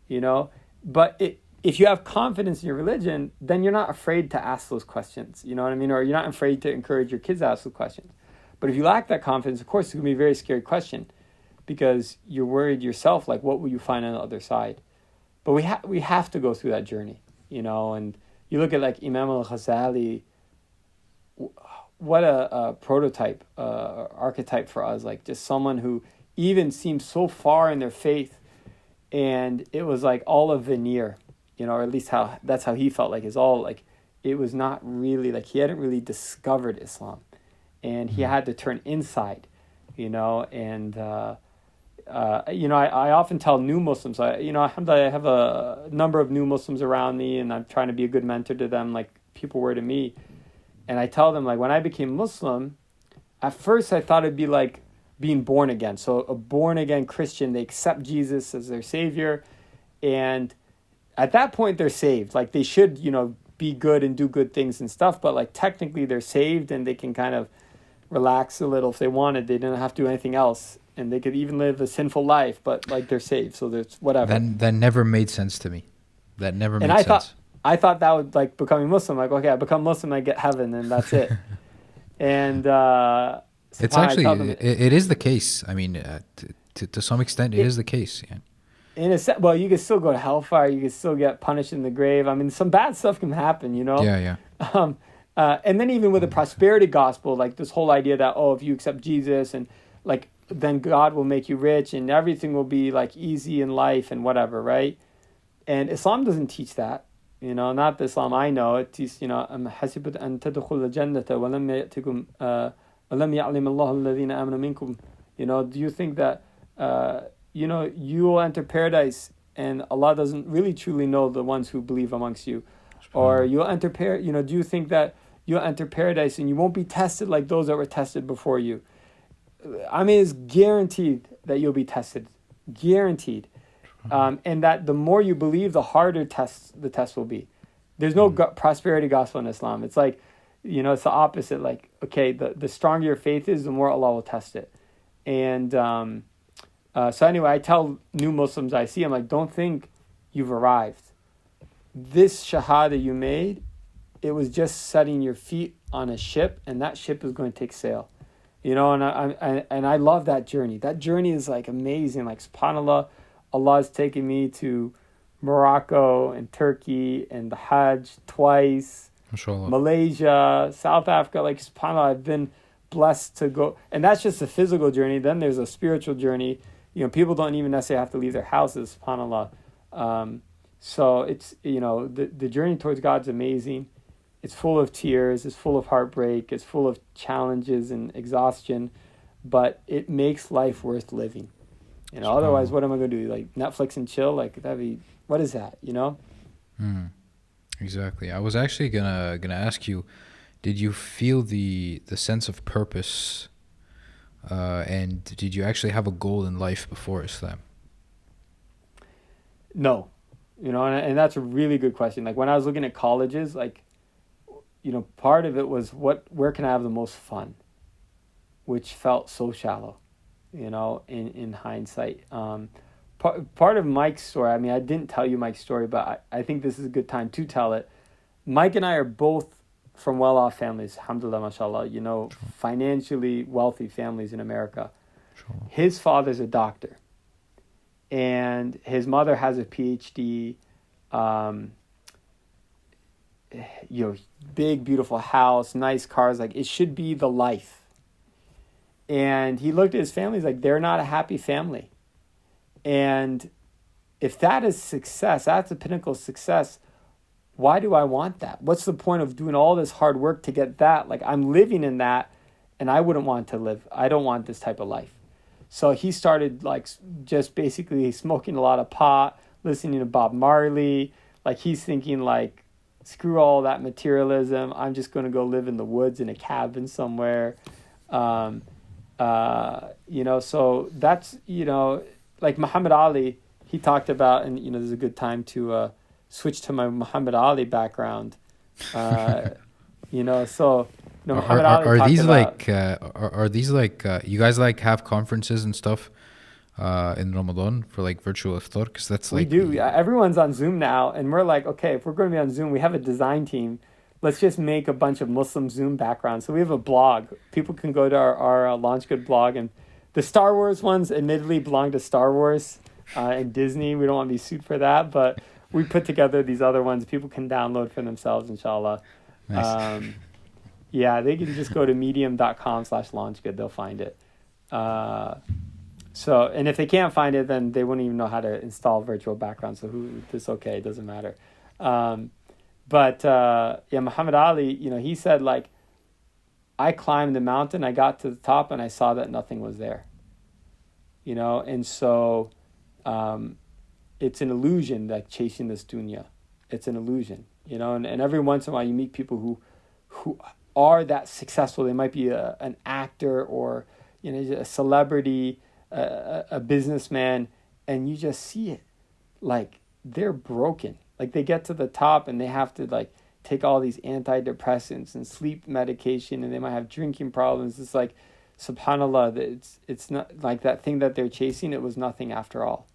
you know. But if you have confidence in your religion, then you're not afraid to ask those questions. You know what I mean? Or you're not afraid to encourage your kids to ask those questions. But if you lack that confidence, of course, it's going to be a very scary question because you're worried yourself, like, what will you find on the other side? But we have to go through that journey, you know. And you look at, like, Imam Al-Ghazali, what a prototype, archetype for us, like just someone who even seemed so far in their faith, and it was like all a veneer, you know, or at least that's how he felt, like it's all like, it was not really, like he hadn't really discovered Islam, and he had to turn inside, you know. And I often tell new Muslims, alhamdulillah, I have a number of new Muslims around me, and I'm trying to be a good mentor to them, like people were to me. And I tell them, like, when I became Muslim, at first I thought it'd be like being born again. So a born again Christian, they accept Jesus as their savior. And at that point, they're saved. Like, they should, you know, be good and do good things and stuff. But, like, technically they're saved and they can kind of relax a little if they wanted. They didn't have to do anything else. And they could even live a sinful life, but, like, they're saved. So there's whatever. That never made sense to me. That never made sense. I thought that would, like, becoming Muslim, like, okay, I become Muslim, I get heaven, and that's it. And it's actually, it is the case. I mean, to some extent, it is the case. Yeah. In a sense, well, you can still go to hellfire. You can still get punished in the grave. I mean, some bad stuff can happen, you know? Yeah. And then even with the prosperity gospel, like this whole idea that, if you accept Jesus and, like, then God will make you rich and everything will be, like, easy in life and whatever, right? And Islam doesn't teach that. You know, not the Islam I know. It teaches, you know, حَسِبْتَ أَن تَدْخُلَ الْجَنَّةَ وَلَمْ يَأْتِكُمْ وَلَمْ يَعْلِمَ اللَّهُ الَّذِينَ آمَنُوا مِنكُمْ. You know, do you think that, you will enter paradise and Allah doesn't really truly know the ones who believe amongst you? Or you'll enter do you think that you'll enter paradise and you won't be tested like those that were tested before you? I mean, it's guaranteed that you'll be tested. Guaranteed. And that the more you believe, the harder the test will be. There's no prosperity gospel in Islam. It's like, you know, it's the opposite. Like, okay, the stronger your faith is, the more Allah will test it. And so anyway, I tell new Muslims I see, I'm like, don't think you've arrived. This shahada you made, it was just setting your feet on a ship, and that ship is going to take sail. You know, and I love that journey. That journey is, like, amazing. Like, subhanAllah, Allah has taken me to Morocco and Turkey and the Hajj twice, Mashallah. Malaysia, South Africa. Like, subhanAllah, I've been blessed to go. And that's just a physical journey. Then there's a spiritual journey. You know, people don't even necessarily have to leave their houses, subhanAllah. So it's, you know, the journey towards God's amazing. It's full of tears. It's full of heartbreak. It's full of challenges and exhaustion. But it makes life worth living. You know, otherwise, what am I going to do? Like, Netflix and chill? Like, what is that, you know? Exactly. I was actually gonna ask you, did you feel the sense of purpose, and did you actually have a goal in life before Islam? No. And that's a really good question. Like when I was looking at colleges, like, part of it was where can I have the most fun, which felt so shallow, in hindsight. Part of Mike's story, I mean, I didn't tell you Mike's story, but I think this is a good time to tell it. Mike and I are both from well-off families, alhamdulillah, mashallah, financially wealthy families in America. Sure. His father's a doctor, and his mother has a PhD, big, beautiful house, nice cars, like it should be the life. And he looked at his family, he's like, they're not a happy family. And if that is success, that's a pinnacle of success, why do I want that? What's the point of doing all this hard work to get that? Like I'm living in that, and I wouldn't want to live. I don't want this type of life. So he started like just basically smoking a lot of pot, listening to Bob Marley. Like he's thinking like, screw all that materialism. I'm just going to go live in the woods in a cabin somewhere. So that's, like Muhammad Ali, he talked about, and, there's a good time to switch to my Muhammad Ali background. Muhammad Ali are talked these about, are these like you guys like have conferences and stuff in Ramadan for like virtual iftar? Because that's we like do. Yeah, everyone's on Zoom now, and we're like, okay, if we're going to be on Zoom, we have a design team. Let's just make a bunch of Muslim Zoom backgrounds. So we have a blog. People can go to our LaunchGood blog, and the Star Wars ones admittedly belong to Star Wars and Disney. We don't want to be sued for that, but we put together these other ones people can download for themselves, inshallah. nice. Yeah, they can just go to medium.com/launchgood. They'll find it. And if they can't find it, then they wouldn't even know how to install virtual background. So it's okay. It doesn't matter. Muhammad Ali, he said like, I climbed the mountain, I got to the top, and I saw that nothing was there. And so it's an illusion, like chasing this dunya. It's an illusion, and every once in a while you meet people who are that successful. They might be an actor or a celebrity, a businessman, and you just see it like they're broken. Like they get to the top and they have to like take all these antidepressants and sleep medication, and they might have drinking problems. It's like, subhanallah, it's not like that thing that they're chasing. It was nothing after all.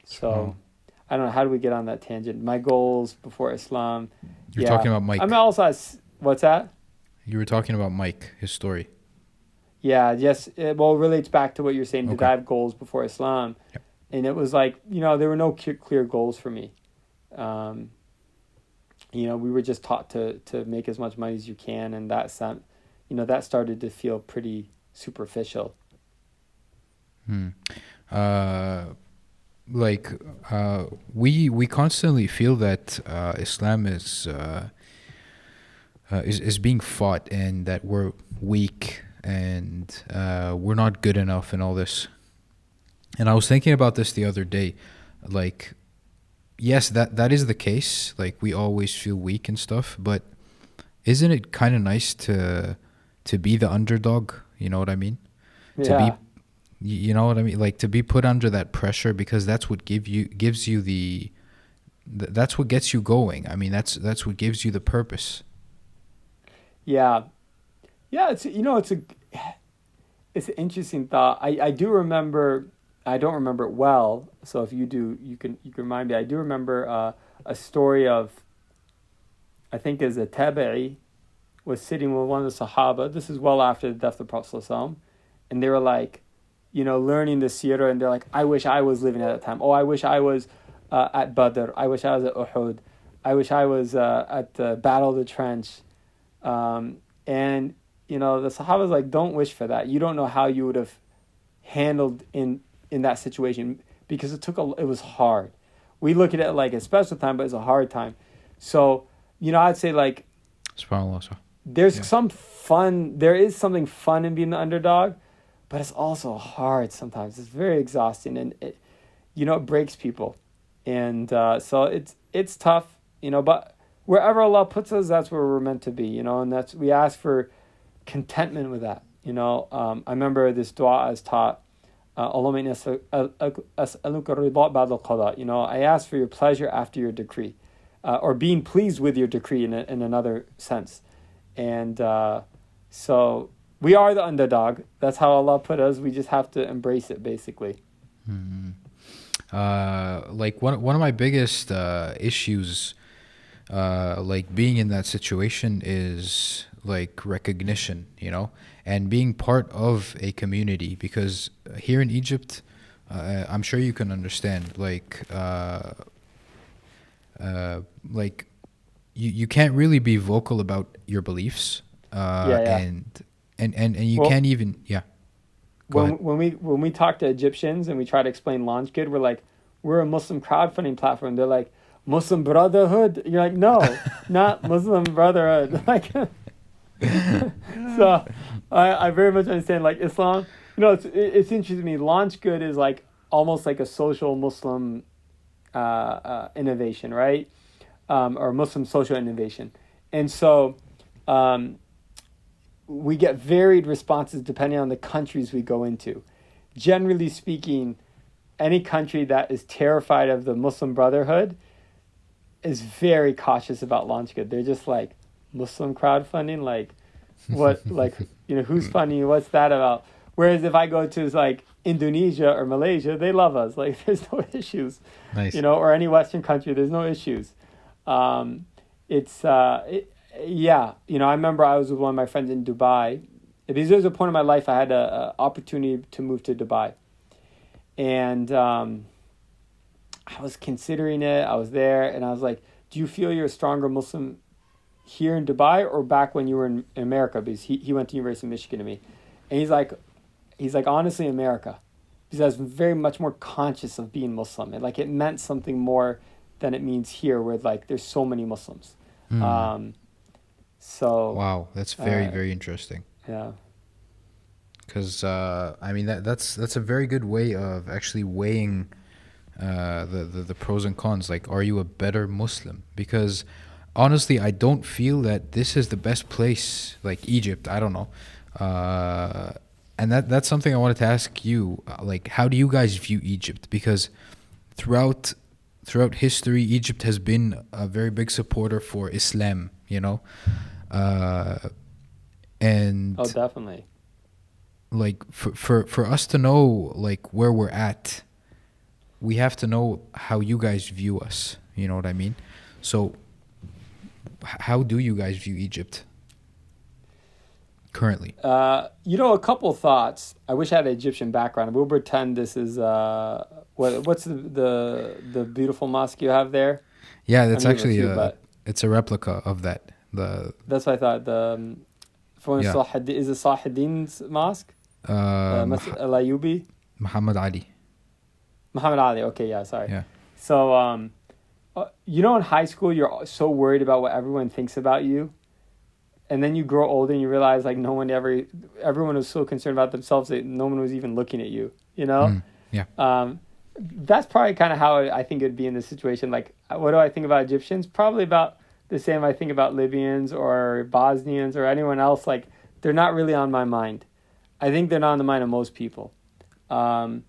So I don't know. How do we get on that tangent? My goals before Islam. You're talking about Mike. I mean, also, what's that? You were talking about Mike, his story. Yeah, yes. It relates back to what you're saying. Did Okay. I have goals before Islam? Yep. And it was like, there were no clear goals for me. We were just taught to make as much money as you can, and that started to feel pretty superficial. We constantly feel that Islam is being fought, and that we're weak and we're not good enough and all this. And I was thinking about this the other day, like, yes, that is the case. Like we always feel weak and stuff, but isn't it kind of nice to be the underdog? You know what I mean? Yeah. You know what I mean? Like to be put under that pressure, because that's what gives you that's what gets you going. I mean, that's what gives you the purpose. Yeah. It's an interesting thought. I do remember. I don't remember it well, so if you do, you can remind me. I do remember a story of, I think as a tabi'i was sitting with one of the Sahaba. This is well after the death of the Prophet ﷺ, and they were like, learning the seerah, and they're like, I wish I was living at that time. Oh, I wish I was at Badr. I wish I was at Uhud. I wish I was at the Battle of the Trench. And the Sahaba's like, don't wish for that. You don't know how you would have handled in that situation, because it was hard. We look at it like a special time, but it's a hard time. So, I'd say like, SubhanAllah. there's some fun. There is something fun in being the underdog, but it's also hard sometimes. It's very exhausting, and it breaks people. And so it's tough, but wherever Allah puts us, that's where we're meant to be, and we ask for contentment with that. I remember this dua I was taught, اللهم إني أسألك الرضا بعد القضاء. I ask for your pleasure after your decree, or being pleased with your decree in another sense. And so we are the underdog. That's how Allah put us. We just have to embrace it, basically. Like one of my biggest issues, like being in that situation, is like recognition, and being part of a community. Because here in Egypt, I'm sure you can understand, like you can't really be vocal about your beliefs, Yeah. and you Well, can't even, go ahead. when we talk to Egyptians and we try to explain LaunchGood, we're like, we're a Muslim crowdfunding platform. They're like, Muslim Brotherhood. You're like, no, not Muslim Brotherhood. Like, so I very much understand, like, Islam. It's interesting to me. LaunchGood is like almost like a social Muslim innovation, right? Or Muslim social innovation, and so we get varied responses depending on the countries we go into. Generally speaking, any country that is terrified of the Muslim Brotherhood is very cautious about LaunchGood. They're just like, Muslim crowdfunding, like what, like, who's funding you? What's that about? Whereas if I go to like Indonesia or Malaysia, they love us. Like, there's no issues. Nice. Or any Western country, there's no issues. Yeah. I remember I was with one of my friends in Dubai. Because there was a point in my life I had an opportunity to move to Dubai. And I was considering it. I was there, and I was like, do you feel you're a stronger Muslim here in Dubai or back when you were in America? Because he went to University of Michigan to me. And he's like, honestly, America. Because I was very much more conscious of being Muslim. And like, it meant something more than it means here, where like there's so many Muslims. So Wow, that's very, very interesting. yeah. Because I mean, that's a very good way of actually weighing the pros and cons. Like, are you a better Muslim? Because honestly, I don't feel that this is the best place, like Egypt. I don't know. And that's something I wanted to ask you. Like, how do you guys view Egypt? Because throughout history, Egypt has been a very big supporter for Islam. And Oh, definitely. like for us to know like where we're at, we have to know how you guys view us. You know what I mean? So how do you guys view Egypt currently? A couple thoughts. I wish I had an Egyptian background. We'll pretend this is what's the beautiful mosque you have there? Yeah, that's actually but it's a replica of that. that's what I thought. Yeah. Is it Salahuddin's mosque? Masjid Al-Ayyubi? Muhammad Ali. Muhammad Ali. Okay, yeah, sorry. Yeah. So, in high school, you're so worried about what everyone thinks about you. And then you grow older and you realize like everyone was so concerned about themselves that no one was even looking at you, Yeah. That's probably kind of how I think it'd be in this situation. Like, what do I think about Egyptians? Probably about the same I think about Libyans or Bosnians or anyone else. Like, they're not really on my mind. I think they're not on the mind of most people. So,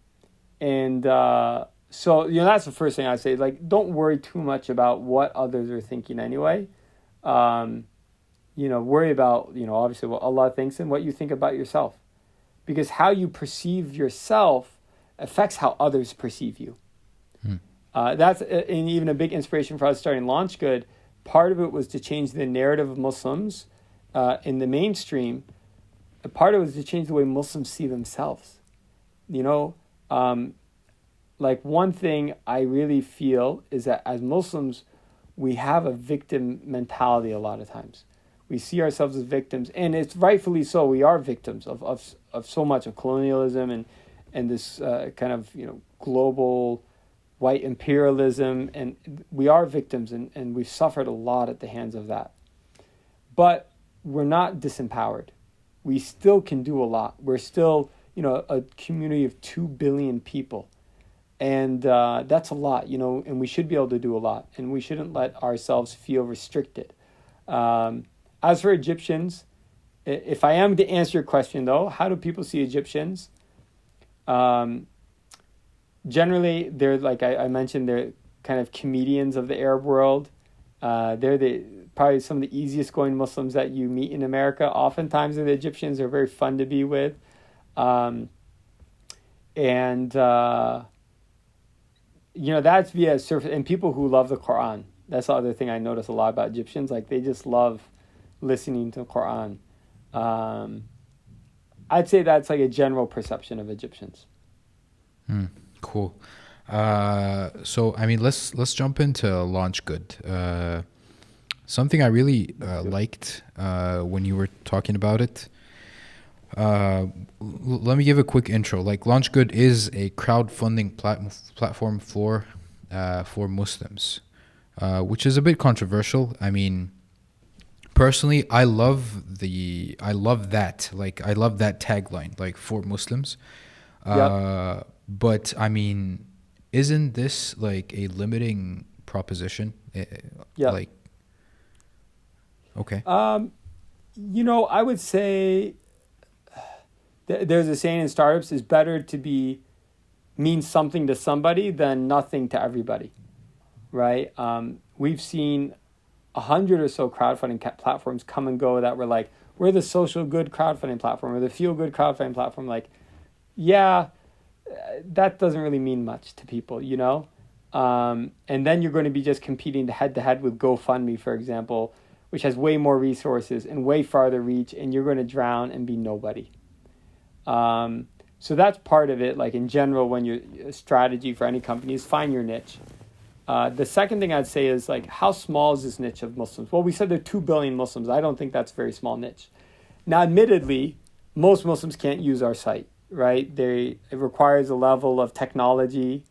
that's the first thing I'd say. Like, don't worry too much about what others are thinking anyway. Worry about, obviously what Allah thinks and what you think about yourself. Because how you perceive yourself affects how others perceive you. That's and even a big inspiration for us starting LaunchGood. Part of it was to change the narrative of Muslims in the mainstream. Part of it was to change the way Muslims see themselves. Like, one thing I really feel is that as Muslims, we have a victim mentality a lot of times. We see ourselves as victims, and it's rightfully so. We are victims of so much of colonialism and this kind of global white imperialism, and we are victims, and we've suffered a lot at the hands of that. But we're not disempowered. We still can do a lot. We're still a community of 2 billion people, and that's a lot, and we should be able to do a lot, and we shouldn't let ourselves feel restricted. As for Egyptians, if I am to answer your question, though, how do people see Egyptians? Um, Generally, they're like I mentioned, they're kind of comedians of the Arab world. They're the probably some of the easiest going Muslims that you meet in America. Oftentimes, the Egyptians are very fun to be with, um, and that's via surface. And people who love the Quran. That's the other thing I notice a lot about Egyptians. Like they just love listening to the Quran. Um, I'd say that's like a general perception of Egyptians. Cool. So I mean, let's jump into LaunchGood. Something I really liked when you were talking about it. Let me give a quick intro. Like LaunchGood is a crowdfunding platform for Muslims, which is a bit controversial. I mean, personally, I love that. Like I love that tagline, like for Muslims. Yep. But I mean, isn't this like a limiting proposition? Yep. Like, okay. I would say there's a saying in startups: is better to mean something to somebody than nothing to everybody, right? We've seen 100 or so crowdfunding platforms come and go that were like, we're the social good crowdfunding platform or the feel good crowdfunding platform. Like, yeah, that doesn't really mean much to people, and then you're going to be just competing head to head with GoFundMe, for example, which has way more resources and way farther reach, and you're going to drown and be nobody. So that's part of it. Like in general, when your strategy for any company is find your niche. The second thing I'd say is like, how small is this niche of Muslims? Well, we said there are 2 billion Muslims. I don't think that's a very small niche. Now, admittedly, most Muslims can't use our site, right? It requires a level of technology,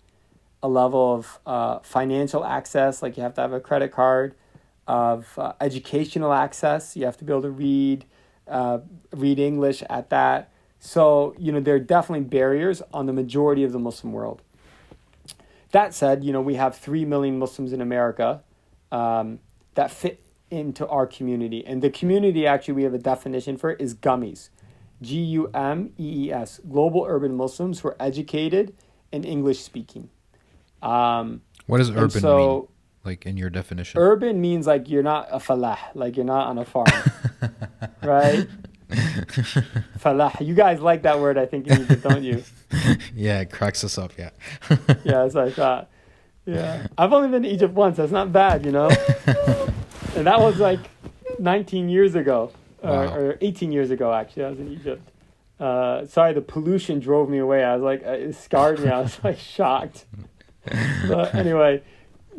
a level of financial access, like you have to have a credit card, of educational access. You have to be able to read English at that. So, there are definitely barriers on the majority of the Muslim world. That said, we have 3 million Muslims in America that fit into our community. And the community, actually, we have a definition for it, is gummies. GUMEES, Global Urban Muslims who are educated and English speaking. What does urban mean? Like in your definition? Urban means like you're not a falah, like you're not on a farm, right? Falah. You guys like that word, I think, in Egypt, don't you? Yeah, it cracks us up, yeah. Yeah, that's what I thought. Yeah. I've only been to Egypt once. That's not bad, And that was like 19 years ago, or 18 years ago, actually. I was in Egypt. Sorry, the pollution drove me away. I was like, it scarred me. I was like shocked. But anyway,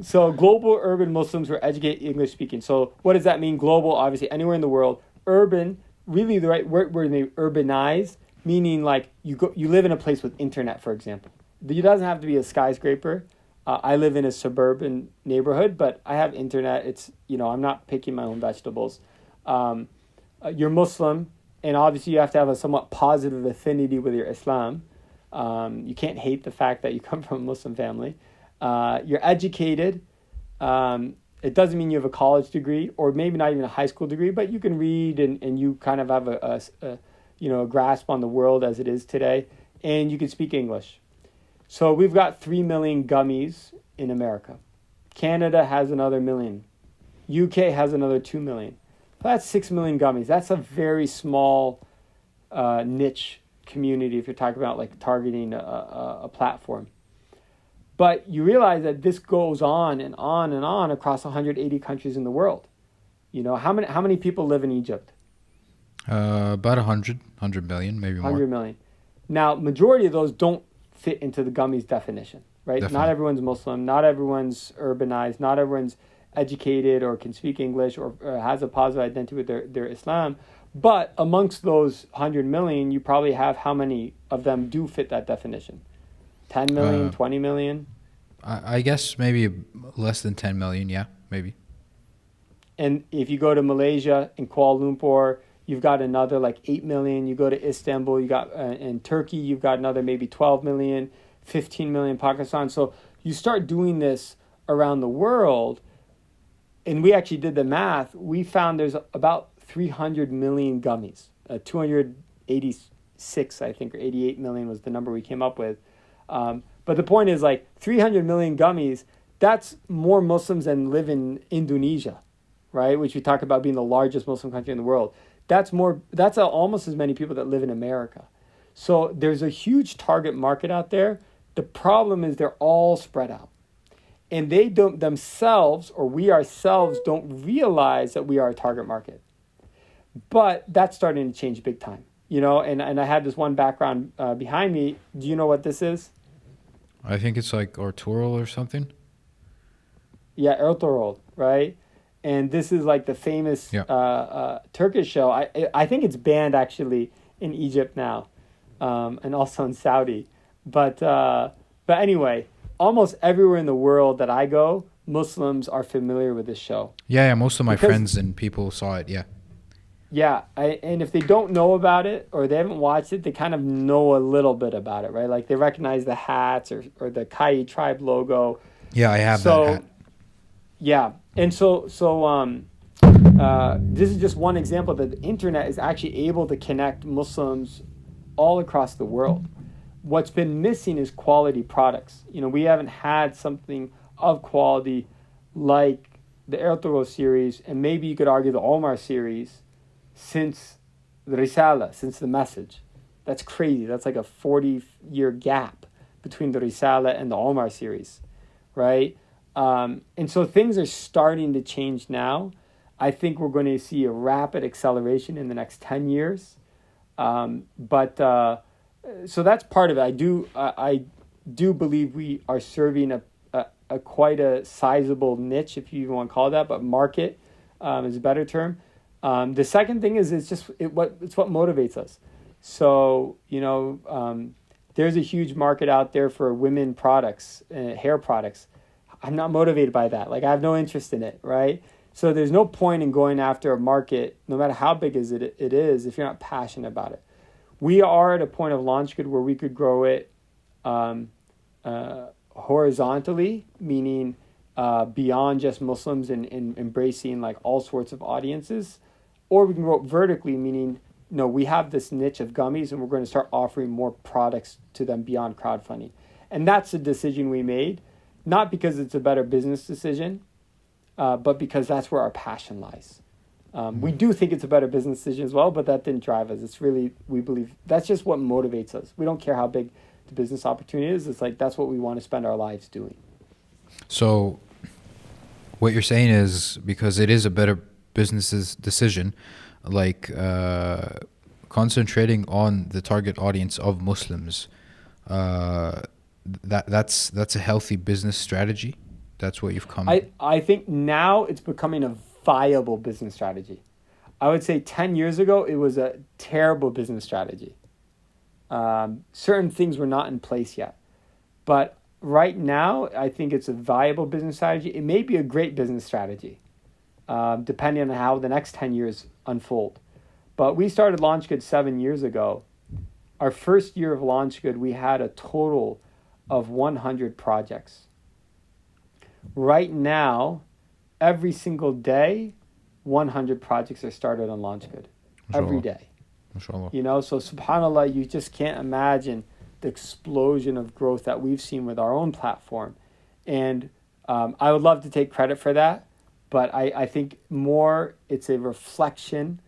so global urban Muslims who are educated English speaking. So what does that mean? Global, obviously, anywhere in the world. Urban, really the right word, they urbanize, meaning like you live in a place with internet, for example. It doesn't have to be a skyscraper. I live in a suburban neighborhood, but I have internet. It's, I'm not picking my own vegetables. You're Muslim, and obviously you have to have a somewhat positive affinity with your Islam. You can't hate the fact that you come from a Muslim family. You're educated. It doesn't mean you have a college degree or maybe not even a high school degree, but you can read and you kind of have a grasp on the world as it is today, and you can speak English. So we've got 3 million gummies in America. Canada has another million. UK has another 2 million. So that's 6 million gummies. That's a very small niche community if you're talking about like targeting a platform. But you realize that this goes on and on and on across 180 countries in the world. How many people live in Egypt? About 100 million, maybe more. 100 million. Now, majority of those don't fit into the gummies definition, right? Definitely. Not everyone's Muslim, not everyone's urbanized, not everyone's educated or can speak English or has a positive identity with their Islam. But amongst those 100 million, you probably have how many of them do fit that definition? 10 million, 20 million? I guess maybe less than 10 million, yeah, maybe. And if you go to Malaysia and Kuala Lumpur, you've got another like 8 million. You go to Istanbul, you got in Turkey, you've got another maybe 12 million, 15 million Pakistan. So you start doing this around the world, and we actually did the math. We found there's about 300 million gummies, 280 86, I think, or 88 million was the number we came up with. But the point is, like, 300 million gummies, that's more Muslims than live in Indonesia, right? Which we talk about being the largest Muslim country in the world. That's almost as many people that live in America. So there's a huge target market out there. The problem is they're all spread out. And they don't themselves, or we ourselves, don't realize that we are a target market. But that's starting to change big time. You know, and I have this one background behind me. Do you know what this is? I think it's like Arturo or something. Yeah, Ertuğrul, right? And this is like the famous Turkish show. I think it's banned actually in Egypt now, and also in Saudi. But anyway, almost everywhere in the world that I go, Muslims are familiar with this show. Yeah, most of my friends and people saw it. Yeah. Yeah, and if they don't know about it or they haven't watched it, they kind of know a little bit about it, right? Like they recognize the hats or the Kai tribe logo. Yeah, I have that hat. Yeah, and so this is just one example that the internet is actually able to connect Muslims all across the world. What's been missing is quality products. You know, we haven't had something of quality like the Ertuğrul series, and maybe you could argue the Omar series, since the Risala, since the Message. That's crazy. That's like a 40-year gap between the Risala and the Omar series, right? And so things are starting to change now. I think we're going to see a rapid acceleration in the next 10 years. So that's part of it. I do believe we are serving a quite a sizable niche, if you even want to call it that, but market is a better term. The second thing is it's what motivates us. So, you know, there's a huge market out there for women products, hair products. I'm not motivated by that. Like I have no interest in it, right? So there's no point in going after a market, no matter how big it is, if you're not passionate about it. We are at a point of LaunchGood where we could grow it horizontally, meaning beyond just Muslims and embracing like all sorts of audiences. Or we can grow it vertically, meaning, no, we have this niche of gummies and we're going to start offering more products to them beyond crowdfunding. And that's a decision we made, not because it's a better business decision, but because that's where our passion lies. We do think it's a better business decision as well, but that didn't drive us. It's really, we believe, that's just what motivates us. We don't care how big the business opportunity is. It's like, that's what we want to spend our lives doing. So what you're saying is because it is a better business's decision, like concentrating on the target audience of Muslims, that's a healthy business strategy. That's what you've come. I think now it's becoming a viable business strategy. I would say 10 years ago it was a terrible business strategy. Certain things were not in place yet, but right now I think it's a viable business strategy. It may be a great business strategy. Depending on how the next 10 years unfold. But we started LaunchGood 7 years ago. Our first year of LaunchGood, we had a total of 100 projects. Right now, every single day, 100 projects are started on LaunchGood. Every day. Mashallah. You know, so subhanAllah, you just can't imagine the explosion of growth that we've seen with our own platform. And I would love to take credit for that. But I think more it's a reflection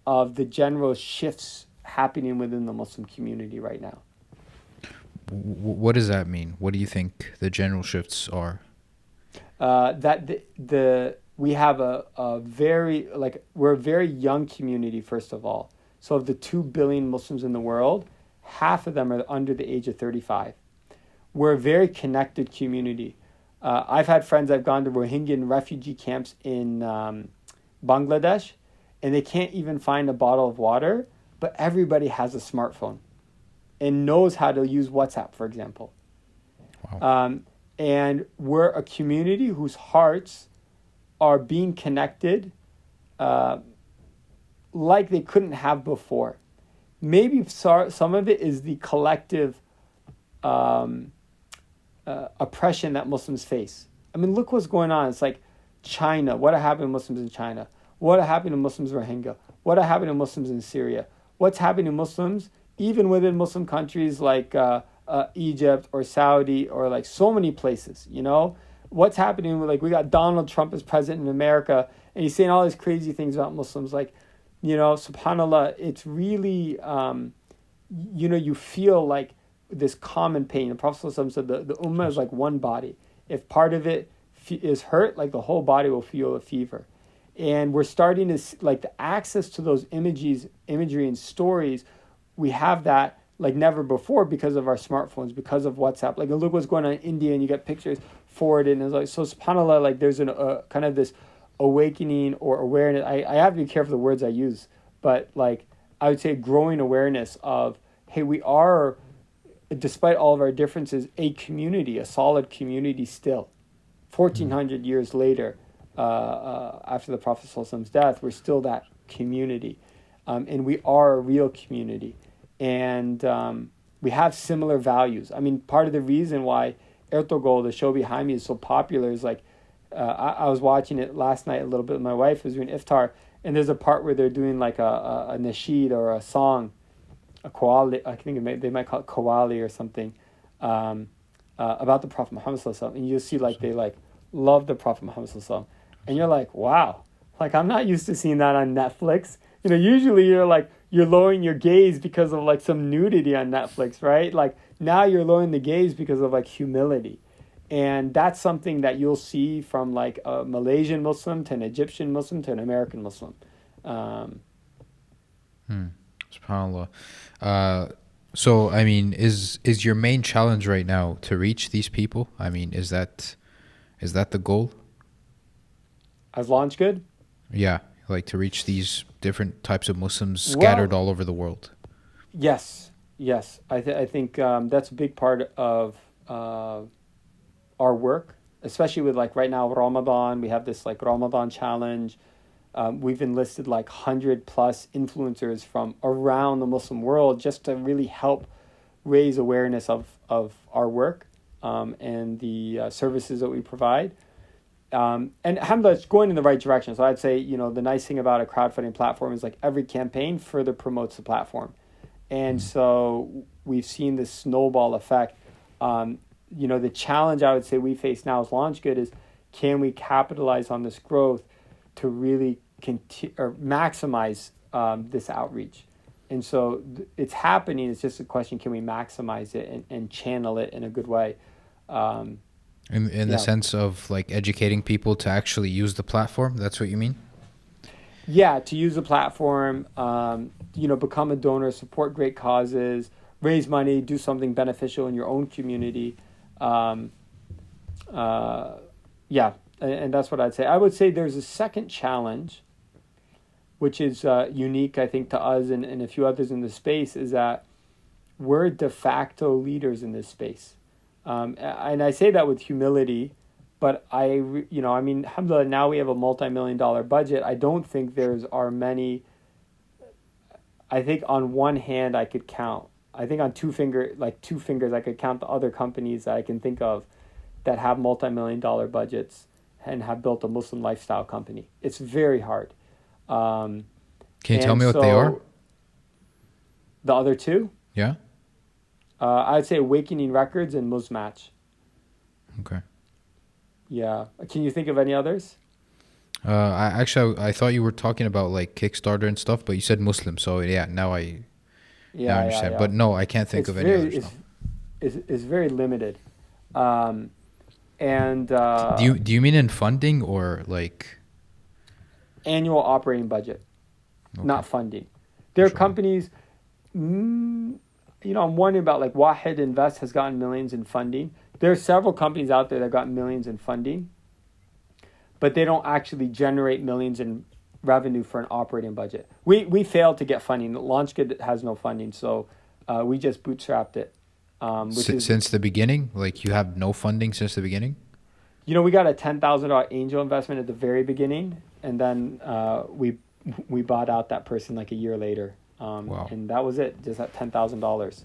of the general shifts happening within the Muslim community right now. What does that mean? What do you think the general shifts are? That we have a very, like, we're a very young community, first of all. So of the 2 billion Muslims in the world, half of them are under the age of 35. We're a very connected community. I've had friends, I've gone to Rohingya refugee camps in Bangladesh, and they can't even find a bottle of water, but everybody has a smartphone and knows how to use WhatsApp, for example. Wow. And we're a community whose hearts are being connected like they couldn't have before. Maybe some of it is the collective oppression that Muslims face. I mean, look what's going on. It's like China. What happened to Muslims in China? What happened to Muslims in Rohingya? What happened to Muslims in Syria? What's happening to Muslims even within Muslim countries like Egypt or Saudi or like so many places, you know, what's happening with, like, we got Donald Trump as president in America, and he's saying all these crazy things about Muslims, like, you know, subhanallah, it's really, you know, you feel like this common pain. The Prophet ﷺ said the ummah is like one body. If part of it is hurt, like, the whole body will feel a fever. And we're starting to see, like, the access to those imagery and stories, we have that like never before because of our smartphones, because of WhatsApp. Like, look what's going on in India, and you get pictures forwarded, and it's like, so subhanAllah, like, there's a kind of this awakening or awareness. I have to be careful the words I use, but like, I would say growing awareness of, hey, we are, despite all of our differences, a community, a solid community still. 1400 years later, after the Prophet ﷺ's death, we're still that community. And we are a real community. And we have similar values. I mean, part of the reason why Ertugrul, the show behind me, is so popular is like, I was watching it last night a little bit with my wife, was doing iftar, and there's a part where they're doing like a nasheed or a song, a qawwali, I think they might call it qawwali or something, about the Prophet Muhammad sallallahu alaihi wasallam, and you see like they like love the Prophet Muhammad sallallahu alaihi wasallam, and you're like, wow, like, I'm not used to seeing that on Netflix. You know, usually you're lowering your gaze because of like some nudity on Netflix, right? Like, now you're lowering the gaze because of like humility. And that's something that you'll see from like a Malaysian Muslim to an Egyptian Muslim to an American Muslim. SubhanAllah. So, I mean, is your main challenge right now to reach these people? I mean, is that the goal? As LaunchGood? Yeah, like to reach these different types of Muslims scattered all over the world. Yes. I think that's a big part of our work, especially with like right now Ramadan. We have this like Ramadan challenge. We've enlisted like 100 plus influencers from around the Muslim world just to really help raise awareness of our work and the services that we provide. And alhamdulillah, it's going in the right direction. So I'd say, you know, the nice thing about a crowdfunding platform is like every campaign further promotes the platform. And so we've seen this snowball effect. You know, the challenge I would say we face now as LaunchGood is, can we capitalize on this growth to really maximize this outreach? And so it's happening. It's just a question, can we maximize it and channel it in a good way? In the sense of like educating people to actually use the platform, that's what you mean? Yeah, to use the platform, you know, become a donor, support great causes, raise money, do something beneficial in your own community. Yeah, and that's what I'd say. I would say there's a second challenge, which is unique, I think, to us and a few others in the space, is that we're de facto leaders in this space. And I say that with humility, but you know, I mean, alhamdulillah, now we have a multi-million-dollar budget. I don't think many. I think on one hand I could count. I think on two fingers I could count the other companies that I can think of that have multi-million-dollar budgets and have built a Muslim lifestyle company. It's very hard. Can you tell me what they are? The other two? Yeah. I'd say Awakening Records and Muzmatch. Okay. Yeah. Can you think of any others? I thought you were talking about like Kickstarter and stuff, but you said Muslim, so yeah, now I understand. But no, I can't think of any others. It's very limited. Do you mean in funding or like annual operating budget? Okay. Not funding. There are companies. You know, I'm wondering about like Wahid Invest has gotten millions in funding. There are several companies out there that got millions in funding, but they don't actually generate millions in revenue for an operating budget. We failed to get funding. LaunchGood has no funding, so we just bootstrapped it. Since the beginning? Like, you have no funding since the beginning? You know, we got a $10,000 angel investment at the very beginning, and then we bought out that person like a year later. Wow. And that was it, just at $10,000.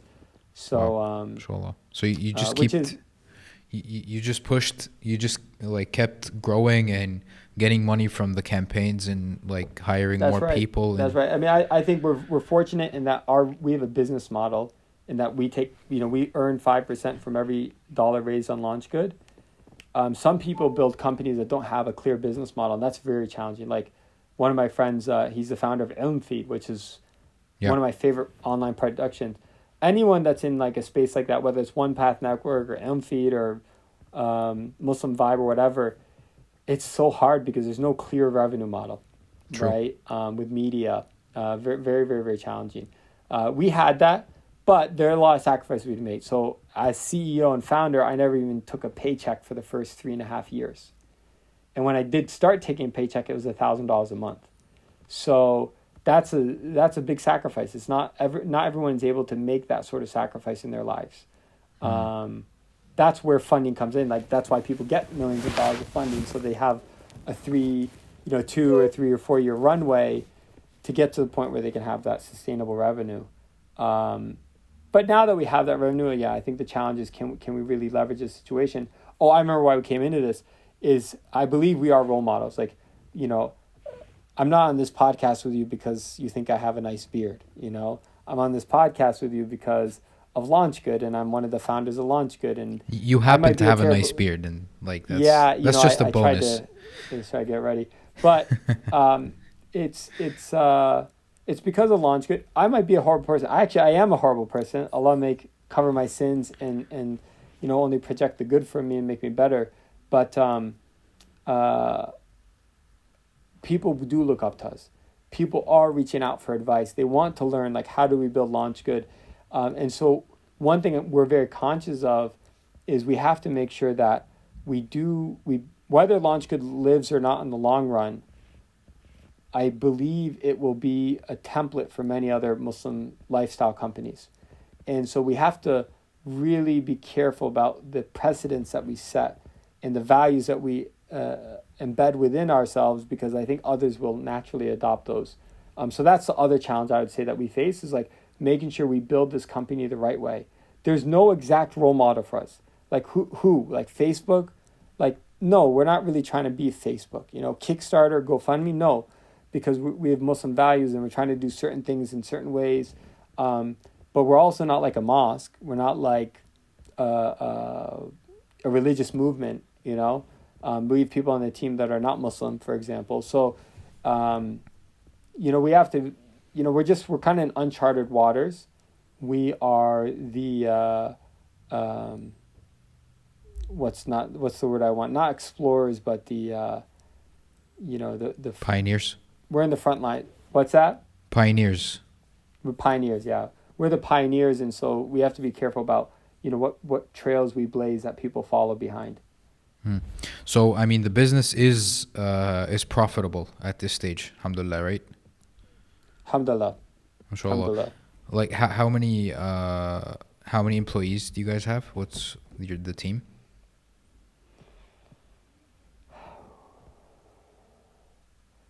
So, wow. So you just you just pushed, you just like kept growing and getting money from the campaigns and like hiring That's more right. people That's and right. I mean, I think we're fortunate in that we have a business model in that we take, we earn 5% from every dollar raised on LaunchGood. Some people build companies that don't have a clear business model, and that's very challenging. Like one of my friends, he's the founder of Ilmfeed, which is yeah, one of my favorite online productions. Anyone that's in like a space like that, whether it's One Path Network or Ilmfeed or Muslim Vibe or whatever, it's so hard because there's no clear revenue model, true. right? With media, very, very, very, very challenging. We had that, but there are a lot of sacrifices we've made. So as CEO and founder, I never even took a paycheck for the first 3.5 years. And when I did start taking a paycheck, it was $1,000 a month. So that's a big sacrifice. It's not everyone's able to make that sort of sacrifice in their lives. Mm. That's where funding comes in. Like that's why people get millions of dollars of funding, so they have a 2 or 3 or 4 year runway to get to the point where they can have that sustainable revenue. But now that we have that revenue, yeah, I think the challenge is can we really leverage this situation? Oh, I remember why we came into this is I believe we are role models. Like, I'm not on this podcast with you because you think I have a nice beard. I'm on this podcast with you because of LaunchGood, and I'm one of the founders of LaunchGood, and You I happen might to be a have a terrible. nice beard, and like Yeah, that's just a I tried bonus. to get ready, but it's it's because of LaunchGood. I might be a horrible person. I am a horrible person. Allah make cover my sins and only project the good from me and make me better. But people do look up to us. People are reaching out for advice. They want to learn, like, how do we build LaunchGood? And so one thing that we're very conscious of is we have to make sure that whether LaunchGood lives or not in the long run, I believe it will be a template for many other Muslim lifestyle companies. And so we have to really be careful about the precedents that we set and the values that we embed within ourselves, because I think others will naturally adopt those. So that's the other challenge I would say that we face, is like making sure we build this company the right way. There's no exact role model for us. Like who? Like Facebook? Like, no, we're not really trying to be Facebook. Kickstarter, GoFundMe, no, because we have Muslim values and we're trying to do certain things in certain ways. But we're also not like a mosque. We're not like a religious movement, We have people on the team that are not Muslim, for example. So, we have to, we're kind of in uncharted waters. We are the, what's the word I want? Not explorers, but the Pioneers. we're in the front line. What's that? Pioneers. We're pioneers, yeah. We're the pioneers, and so we have to be careful about, what trails we blaze that people follow behind. So I mean, the business is profitable at this stage. Alhamdulillah, right? Alhamdulillah. Mashallah. Alhamdulillah. Like how many employees do you guys have? What's the team?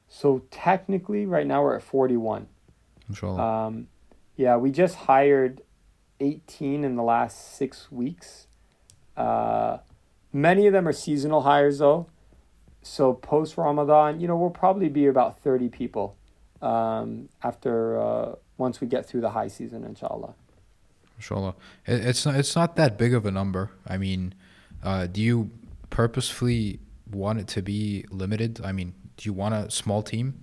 So technically, right now we're at 41. Mashallah. Yeah, we just hired 18 in the last 6 weeks. Many of them are seasonal hires, though. So post Ramadan, we'll probably be about 30 people after once we get through the high season, inshallah. Mashallah. It's not that big of a number. I mean, do you purposefully want it to be limited? I mean, do you want a small team?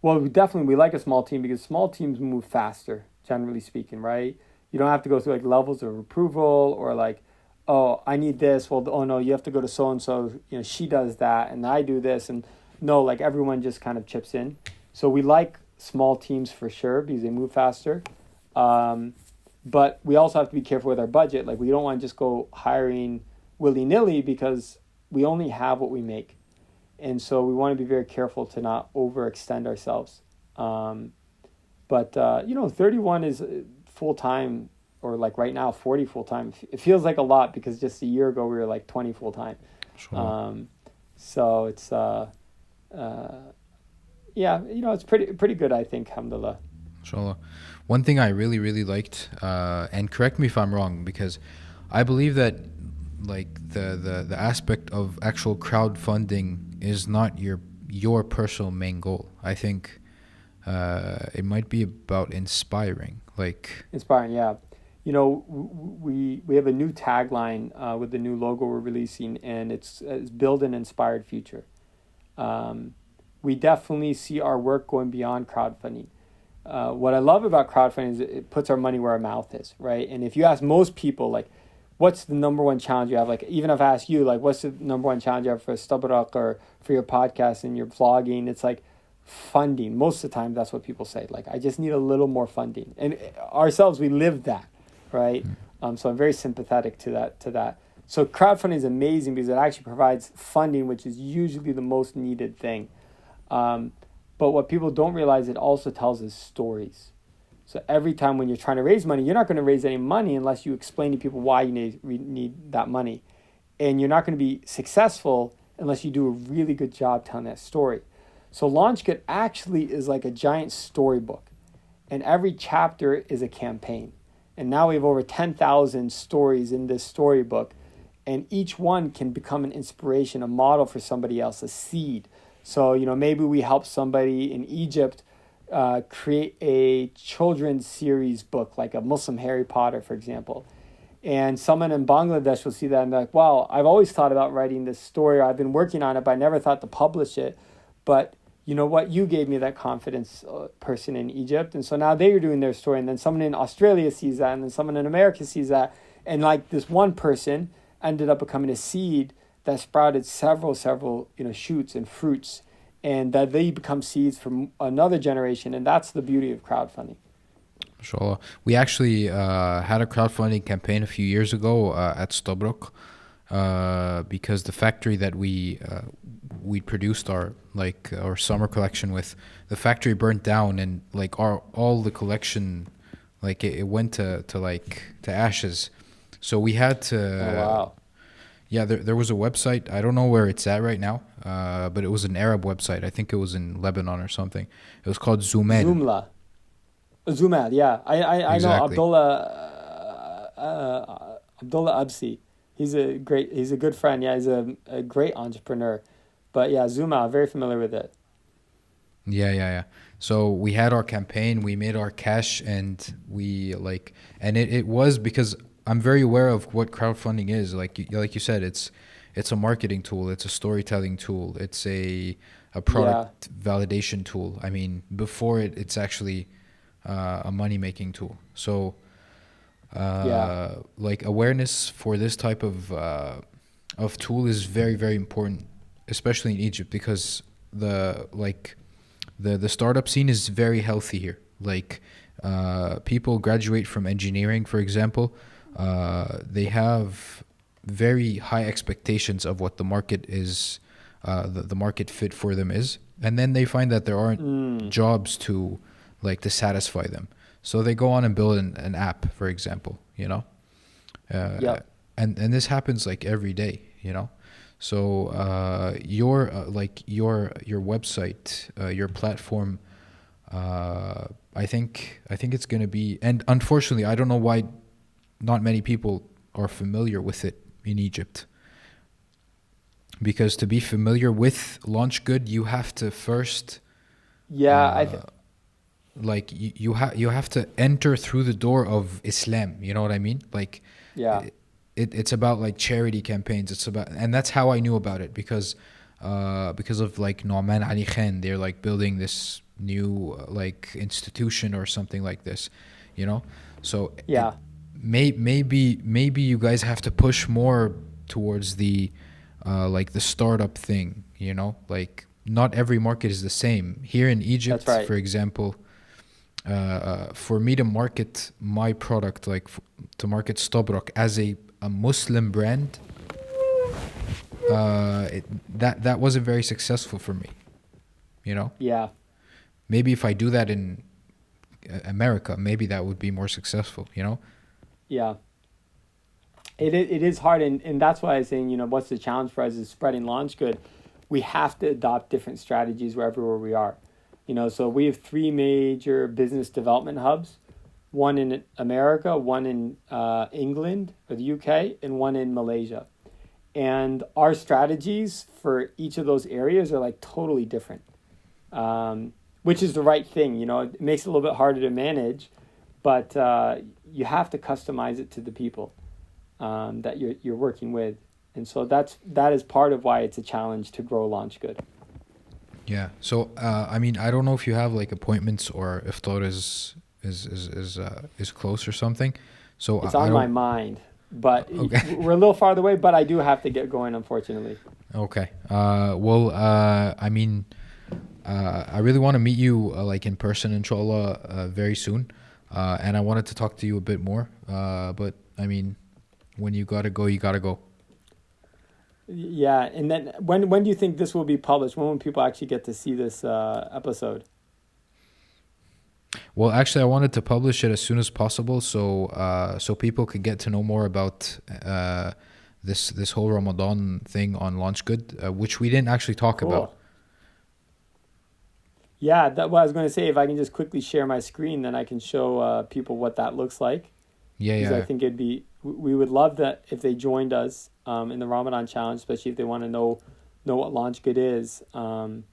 Well, we like a small team because small teams move faster, generally speaking, right? You don't have to go through like levels of approval or like, oh, I need this. Well, oh no, you have to go to so and so. She does that, and I do this, and no, like everyone just kind of chips in. So we like small teams for sure because they move faster. But we also have to be careful with our budget. Like we don't want to just go hiring willy-nilly because we only have what we make. And so we want to be very careful to not overextend ourselves. But 31 is full-time, or like right now, 40 full-time. It feels like a lot because just a year ago we were like 20 full-time. Sure. So it's, it's pretty good, I think, alhamdulillah. Inshallah. One thing I really, really liked, and correct me if I'm wrong, because I believe that like the aspect of actual crowdfunding is not your personal main goal. I think it might be about inspiring. Like, Inspiring, yeah. You know, we have a new tagline with the new logo we're releasing, and it's build an inspired future. Um, we definitely see our work going beyond crowdfunding. What I love about crowdfunding is it puts our money where our mouth is, right? And if you ask most people, like, what's the number one challenge you have? Like, even if I ask you, like, what's the number one challenge you have for Stubborok or for your podcast and your vlogging? It's like funding. Most of the time, that's what people say. Like, I just need a little more funding. And ourselves, we live that, right? So I'm very sympathetic to that. So crowdfunding is amazing because it actually provides funding, which is usually the most needed thing. But what people don't realize, it also tells us stories. So every time when you're trying to raise money, you're not going to raise any money unless you explain to people why you need that money. And you're not going to be successful unless you do a really good job telling that story. So LaunchGood actually is like a giant storybook. And every chapter is a campaign. And now we have over 10,000 stories in this storybook. And each one can become an inspiration, a model for somebody else, a seed. So, maybe we help somebody in Egypt create a children's series book, like a Muslim Harry Potter, for example. And someone in Bangladesh will see that and be like, wow, I've always thought about writing this story, or I've been working on it, but I never thought to publish it. But you know what? You gave me that confidence, person in Egypt. And so now they're doing their story. And then someone in Australia sees that. And then someone in America sees that. And like this one person ended up becoming a seed that sprouted several, shoots and fruits. And that they become seeds for another generation. And that's the beauty of crowdfunding. Inshallah. We actually had a crowdfunding campaign a few years ago at Stobrok because the factory that we produced our summer collection with, the factory burnt down, and like all the collection, like it went to ashes. So we had to. Oh, wow. Yeah, there was a website. I don't know where it's at right now, but it was an Arab website. I think it was in Lebanon or something. It was called Zumel. Zumel, yeah. I know Exactly. Abdullah Absi. He's a good friend. Yeah, he's a great entrepreneur. But yeah, Zumel, very familiar with it. Yeah. So we had our campaign, we made our cash, and and it was because I'm very aware of what crowdfunding is. Like you said, it's a marketing tool, it's a storytelling tool, it's a product validation tool. I mean, before it's actually a money making tool. So awareness for this type of tool is very, very important, especially in Egypt, because the startup scene is very healthy here. Like people graduate from engineering, for example, they have very high expectations of what the market is, the market fit for them is, and then they find that there aren't jobs to satisfy them. So they go on and build an app, for example, and this happens like every day, So your website, your platform, I think it's gonna be, and unfortunately, I don't know why not many people are familiar with it in Egypt. Because to be familiar with LaunchGood, you have to first, you have to enter through the door of Islam. You know what I mean? It's about charity campaigns. It's about, and that's how I knew about it, because of Nouman Ali Khan. They're building this new institution or something like this, So maybe you guys have to push more towards the the startup thing, not every market is the same. Here in Egypt, right. For example, for me to market my product, to market Stobrok as a Muslim brand, that wasn't very successful for me, Yeah. Maybe if I do that in America, maybe that would be more successful, Yeah. It is hard, and that's why I was saying, what's the challenge for us is spreading LaunchGood. We have to adopt different strategies wherever we are. So we have 3 major business development hubs, one in America, one in England or the UK, and one in Malaysia. And our strategies for each of those areas are like totally different, which is the right thing. You know, it makes it a little bit harder to manage, but you have to customize it to the people that you're working with. And so that is part of why it's a challenge to grow LaunchGood. Yeah. So I mean, I don't know if you have like appointments or if Thor is close or something. So It's I on my don't. mind, but Okay. we're a little farther away, but I do have to get going, unfortunately. Okay. Well, I mean, I really want to meet you like in person, inshallah, very soon. And I wanted to talk to you a bit more. But I mean, when you gotta go, you gotta go. Yeah, and then when do you think this will be published? When will people actually get to see this episode? Well, actually, I wanted to publish it as soon as possible, so so people could get to know more about this whole Ramadan thing on LaunchGood, which we didn't actually talk about. Cool. Yeah, that what I was going to say. If I can just quickly share my screen, then I can show people what that looks like. Yeah, Because I yeah, think we would love that if they joined us in the Ramadan challenge, especially if they want to know what LaunchGood is. You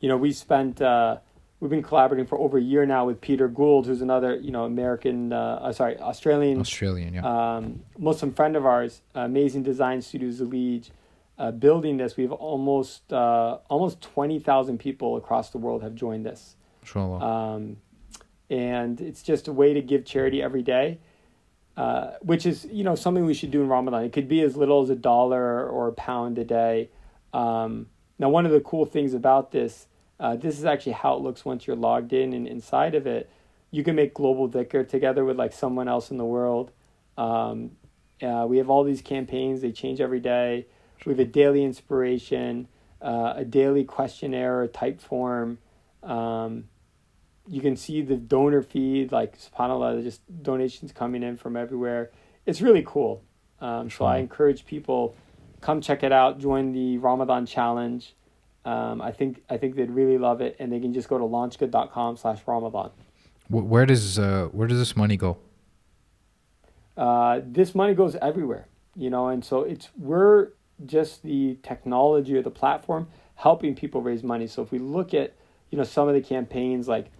know, we've been collaborating for over a year now with Peter Gould, who's another Australian Australian, yeah. Muslim friend of ours, amazing design studio Zalige. Building this, we have almost 20,000 people across the world have joined this, Inshallah. and it's just a way to give charity every day, which is something we should do in Ramadan. It could be as little as $1 or £1 a day. Now, one of the cool things about this, this is actually how it looks once you're logged in, and inside of it, you can make global dhikr together with like someone else in the world. We have all these campaigns; they change every day. We have a daily inspiration, a daily questionnaire or type form. You can see the donor feed, like subhanAllah, just donations coming in from everywhere. It's really cool. So I Inshallah. encourage people, come check it out, join the Ramadan challenge. I think they'd really love it, and they can just go to launchgood.com/Ramadan. Where does this money go? This money goes everywhere, and so we're just the technology or the platform helping people raise money. So if we look at, some of the campaigns, like,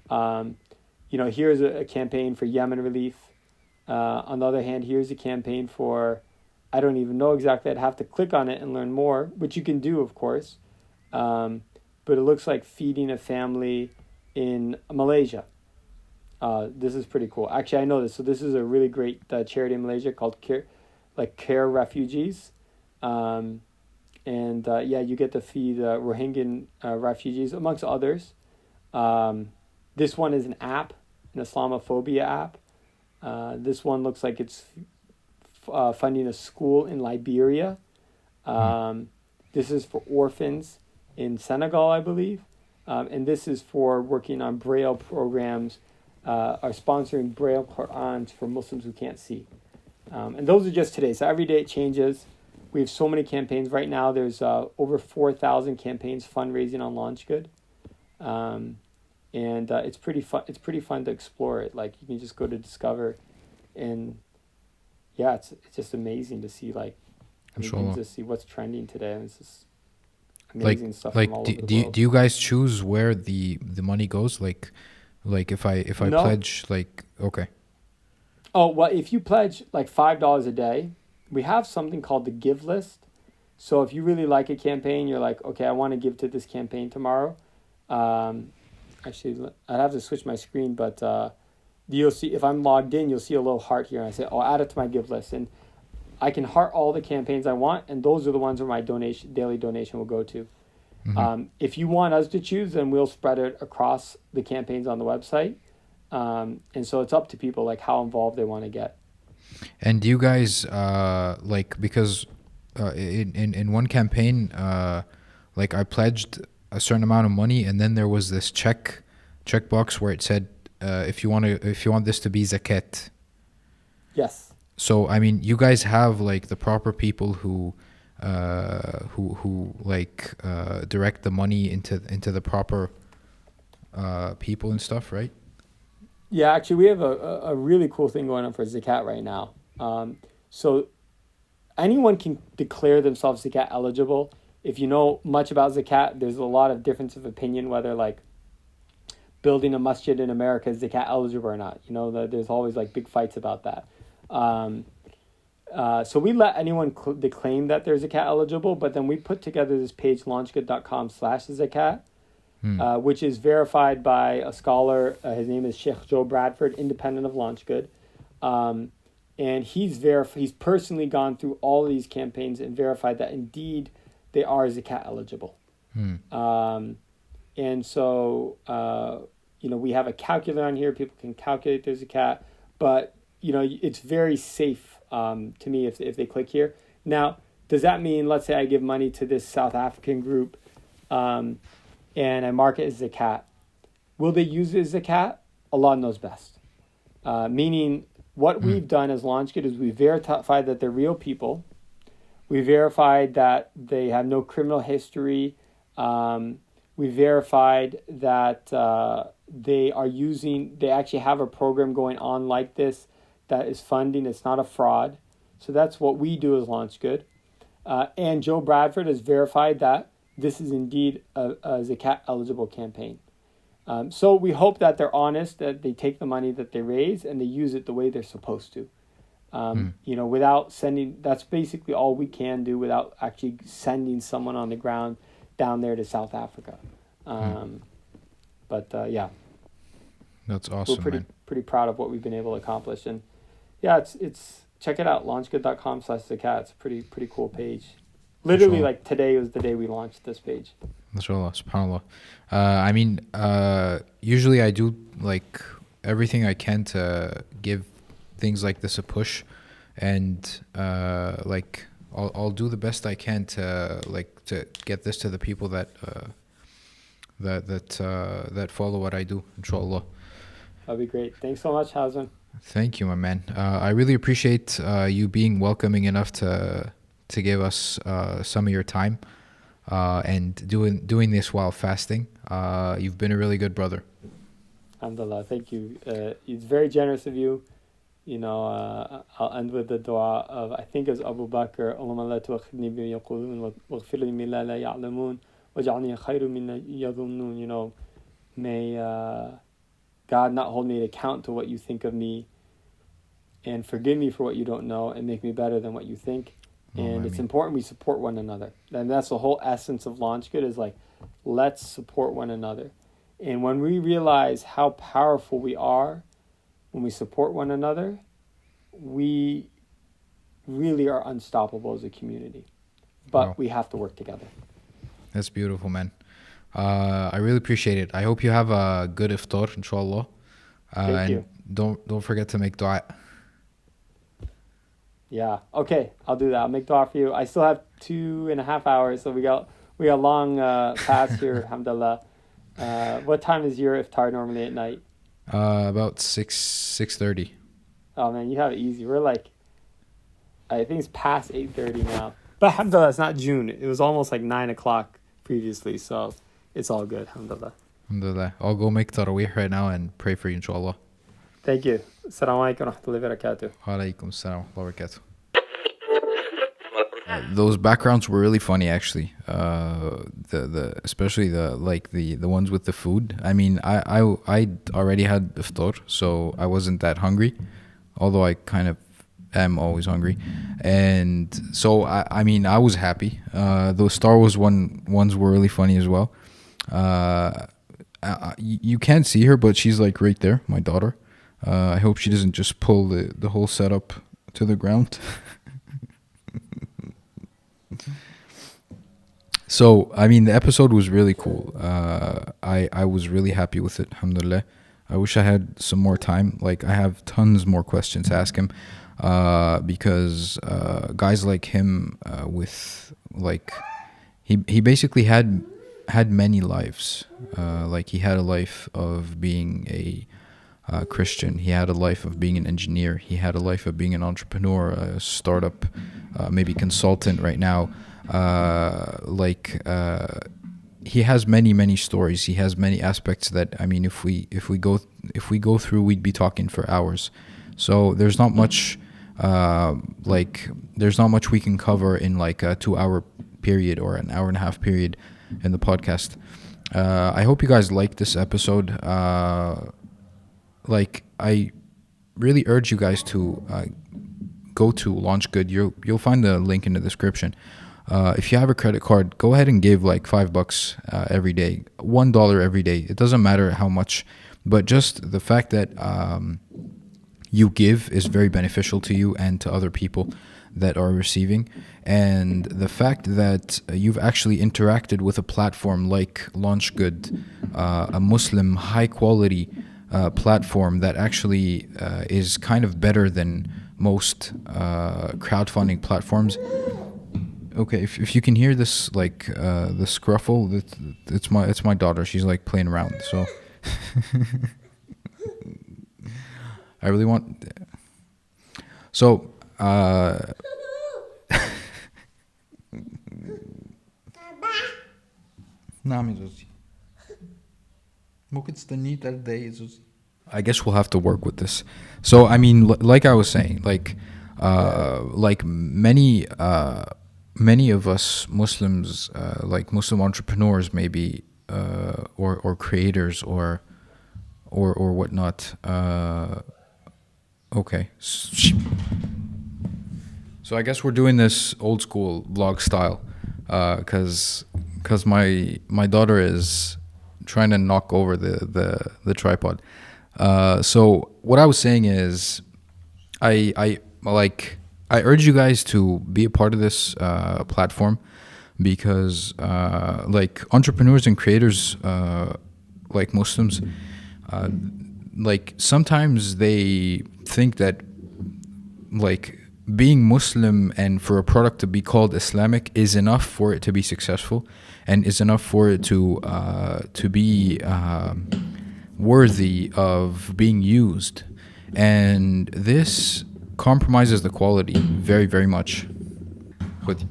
here's a campaign for Yemen relief. On the other hand, here's a campaign for, I don't even know exactly. I'd have to click on it and learn more, which you can do, of course. But it looks like feeding a family in Malaysia. This is pretty cool. Actually, I know this. So this is a really great charity in Malaysia called Care Refugees. You get to feed Rohingya refugees, amongst others. This one is an app, an Islamophobia app. This one looks like it's funding a school in Liberia. This is for orphans in Senegal, I believe. And this is for working on Braille programs, are sponsoring Braille Qur'ans for Muslims who can't see. And those are just today. So every day it changes. We have so many campaigns. Right now there's over 4,000 campaigns fundraising on LaunchGood. It's pretty fun. It's pretty fun to explore it. Like, you can just go to Discover, and yeah, it's just amazing to see, like, Inshallah. to see what's trending today. And it's just Like amazing stuff from like all do, over the do, you, world. do you guys choose where the money goes? Like if I No. pledge, like, okay. Oh, well, if you pledge like $5 a day, we have something called the give list. So if you really like a campaign, you're like, okay, I want to give to this campaign tomorrow. Actually, I'd have to switch my screen, but you'll see, if I'm logged in, you'll see a little heart here, and I say, oh, add it to my give list, and I can heart all the campaigns I want, and those are the ones where my daily donation will go to. If you want us to choose, then we'll spread it across the campaigns on the website. And so it's up to people, like, how involved they want to get. And do you guys like, because in one campaign, like, I pledged a certain amount of money, and then there was this checkbox where it said, if you want this to be zakat. Yes. So I mean, you guys have like the proper people who like direct the money into the proper people and stuff, right? Yeah, actually, we have a really cool thing going on for Zakat right now. So anyone can declare themselves zakat eligible. If you know much about zakat, there's a lot of difference of opinion whether like building a masjid in America is zakat eligible or not. You know, there's always like big fights about that. So we let anyone claim that they're zakat eligible, but then we put together this page, launchgood.com/zakat, which is verified by a scholar. His name is Sheikh Joe Bradford, independent of LaunchGood. And he's personally gone through all of these campaigns and verified that indeed they are zakat eligible. And so, we have a calculator on here. People can calculate their zakat, but, it's very safe to me if they click here. Now, does that mean, let's say I give money to this South African group and I mark it as zakat? Will they use it as zakat? Allah knows best. Meaning, what we've done as LaunchGood is we verified that they're real people. We verified that they have no criminal history. We verified that they actually have a program going on like this that is funding. It's not a fraud. So that's what we do as LaunchGood. And Joe Bradford has verified that this is indeed a zakat eligible campaign. So we hope that they're honest, that they take the money that they raise and they use it the way they're supposed to. Without sending, that's basically all we can do without actually sending someone on the ground down there to South Africa. Yeah. That's awesome, We're pretty proud of what we've been able to accomplish. And yeah, it's check it out, launchgood.com/zakat. It's a pretty cool page. Literally, like today was the day we launched this page. MashaAllah, subhanAllah. Usually I do like everything I can to give things like this a push, and I'll do the best I can to get this to the people that follow what I do, inshallah. That'd be great. Thanks so much, Hazem. Thank you, my man. I really appreciate you being welcoming enough to give us some of your time and doing this while fasting. You've been a really good brother. Alhamdulillah, thank you. It's very generous of you. I'll end with the dua of, I think it was Abu Bakr, Allahumma la tuakhidni bima yaqulun waghfir li mimma la ya'lamun waj'alni khayran mimma yadhunnun. May God not hold me to account to what you think of me, and forgive me for what you don't know, and make me better than what you think. And it's important we support one another. And that's the whole essence of LaunchGood, is like, let's support one another. And when we realize how powerful we are when we support one another, we really are unstoppable as a community. But we have to work together. That's beautiful, man. I really appreciate it. I hope you have a good iftar, inshallah. Thank you. Don't forget to make dua. Yeah. Okay, I'll do that. I'll make dua for you. I still have 2.5 hours, so we got long past here, alhamdulillah. What time is your iftar normally at night? About 6:30. Oh man, you have it easy. We're like, I think it's past 8:30 now. But alhamdulillah, it's not June. It was almost like 9 o'clock previously, so it's all good, alhamdulillah. Alhamdulillah. I'll go make tarawih right now and pray for you, inshallah. Thank you. Assalamu alaikum wa rahmatullahi wa barakatuh. Wa alaikum assalam wa barakatuh. Those backgrounds were really funny, actually. Especially the ones with the food. I mean, I already had iftar, so I wasn't that hungry, although I kind of am always hungry. And so I mean, I was happy. Those Star Wars ones were really funny as well. You can't see her, but she's like right there, my daughter. I hope she doesn't just pull the whole setup to the ground. So, I mean, the episode was really cool. I was really happy with it, alhamdulillah. I wish I had some more time. Like, I have tons more questions to ask him, because guys like him, he basically had many lives. Like, he had a life of being a Christian. He had a life of being an engineer. He had a life of being an entrepreneur, a startup, maybe consultant right now. He has many stories. He has many aspects that, I mean, if we go through, we'd be talking for hours. So there's not much like there's not much we can cover in like a 2 hour period or an hour and a half period in the podcast. I hope you guys like this episode. Like I really urge you guys to go to LaunchGood. You'll find the link in the description. If you have a credit card, go ahead and give like $5 every day, $1 every day. It doesn't matter how much, but just the fact that you give is very beneficial to you and to other people that are receiving. And the fact that you've actually interacted with a platform like LaunchGood, a Muslim high quality platform that actually is kind of better than most crowdfunding platforms. Okay, if you can hear this, like the scruffle, it's my daughter. She's like playing around. So I really want. So نعم يا زوزي. ممكن تستني 3 days يا زوزي. I guess we'll have to work with this. So I mean, like I was saying, like many of us Muslims, like Muslim entrepreneurs, maybe, or creators, or whatnot. Okay. So I guess we're doing this old school vlog style, cause my daughter is trying to knock over the tripod. So what I was saying is, I urge you guys to be a part of this platform, because like entrepreneurs and creators, like Muslims, like sometimes they think that like being Muslim and for a product to be called Islamic is enough for it to be successful, and is enough for it to be worthy of being used. And this compromises the quality very, very much. What?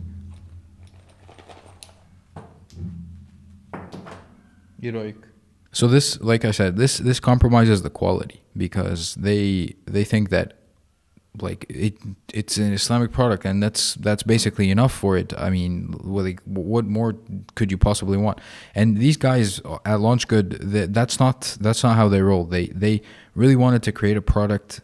So this, like I said, this compromises the quality, because they think that like it's an Islamic product, and that's basically enough for it. I mean, what more could you possibly want? And these guys at LaunchGood, that's not how they roll. They really wanted to create a product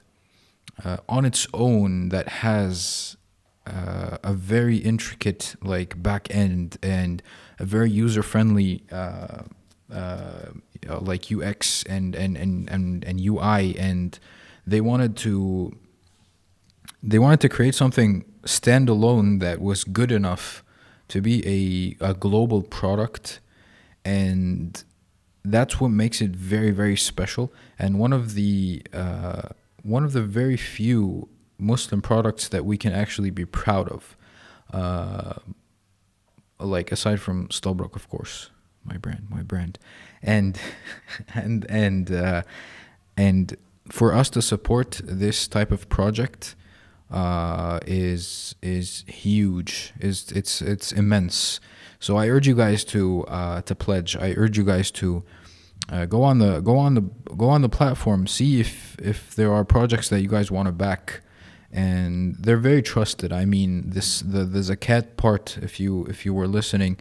on its own that has a very intricate like back end and a very user friendly like UX and UI, and they wanted to create something standalone that was good enough to be a global product. And that's what makes it very, very special, and one of the very few Muslim products that we can actually be proud of, like aside from Stolbrook, of course, my brand, and and for us to support this type of project is huge. It's immense. So I urge you guys to pledge. I urge you guys to go on the platform, see if there are projects that you guys want to back, and they're very trusted. I mean, the zakat part, if you were listening,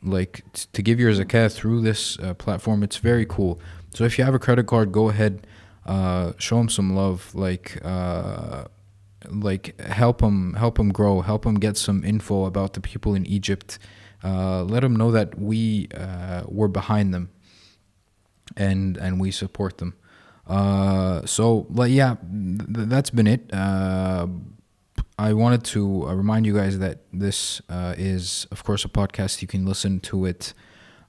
like to give your zakat through this platform, it's very cool. So if you have a credit card, go ahead, show them some love, like help them grow, help them get some info about the people in Egypt. Let them know that we're behind them, and we support them. So like, yeah, that's been it. I wanted to remind you guys that this is, of course, a podcast. You can listen to it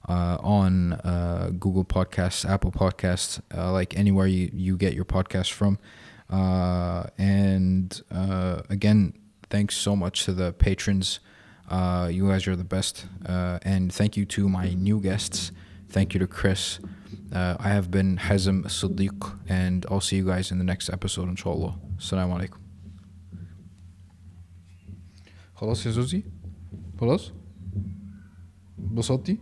on Google Podcasts, Apple Podcasts, like anywhere you get your podcasts from. And again, thanks so much to the patrons. You guys are the best. And thank you to my new guests. Thank you to Chris. I have been Hazem Seddiq, and I'll see you guys in the next episode, inshallah. Assalamu alaikum. خلاص يا زوزي؟ خلاص؟ انبسطتي؟